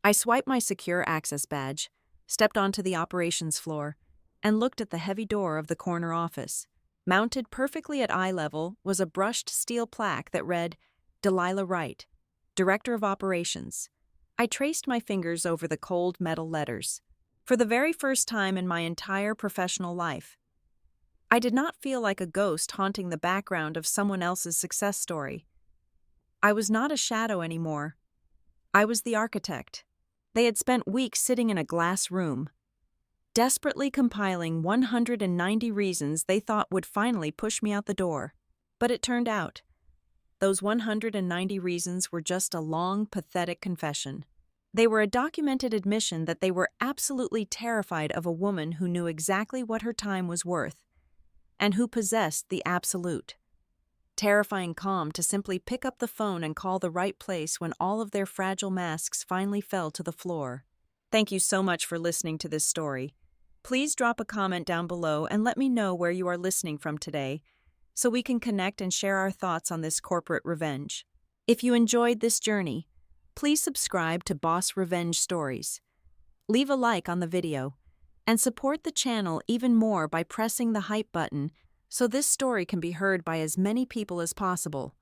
I swiped my secure access badge, stepped onto the operations floor, and looked at the heavy door of the corner office. Mounted perfectly at eye level was a brushed steel plaque that read, Delilah Wright, Director of Operations. I traced my fingers over the cold metal letters. For the very first time in my entire professional life, I did not feel like a ghost haunting the background of someone else's success story. I was not a shadow anymore. I was the architect. They had spent weeks sitting in a glass room, desperately compiling 190 reasons they thought would finally push me out the door. But it turned out, those 190 reasons were just a long, pathetic confession. They were a documented admission that they were absolutely terrified of a woman who knew exactly what her time was worth, and who possessed the absolute. Terrifying calm to simply pick up the phone and call the right place when all of their fragile masks finally fell to the floor. Thank you so much for listening to this story. Please drop a comment down below and let me know where you are listening from today, so we can connect and share our thoughts on this corporate revenge. If you enjoyed this journey, please subscribe to Boss Revenge Stories. Leave a like on the video, and support the channel even more by pressing the hype button so this story can be heard by as many people as possible.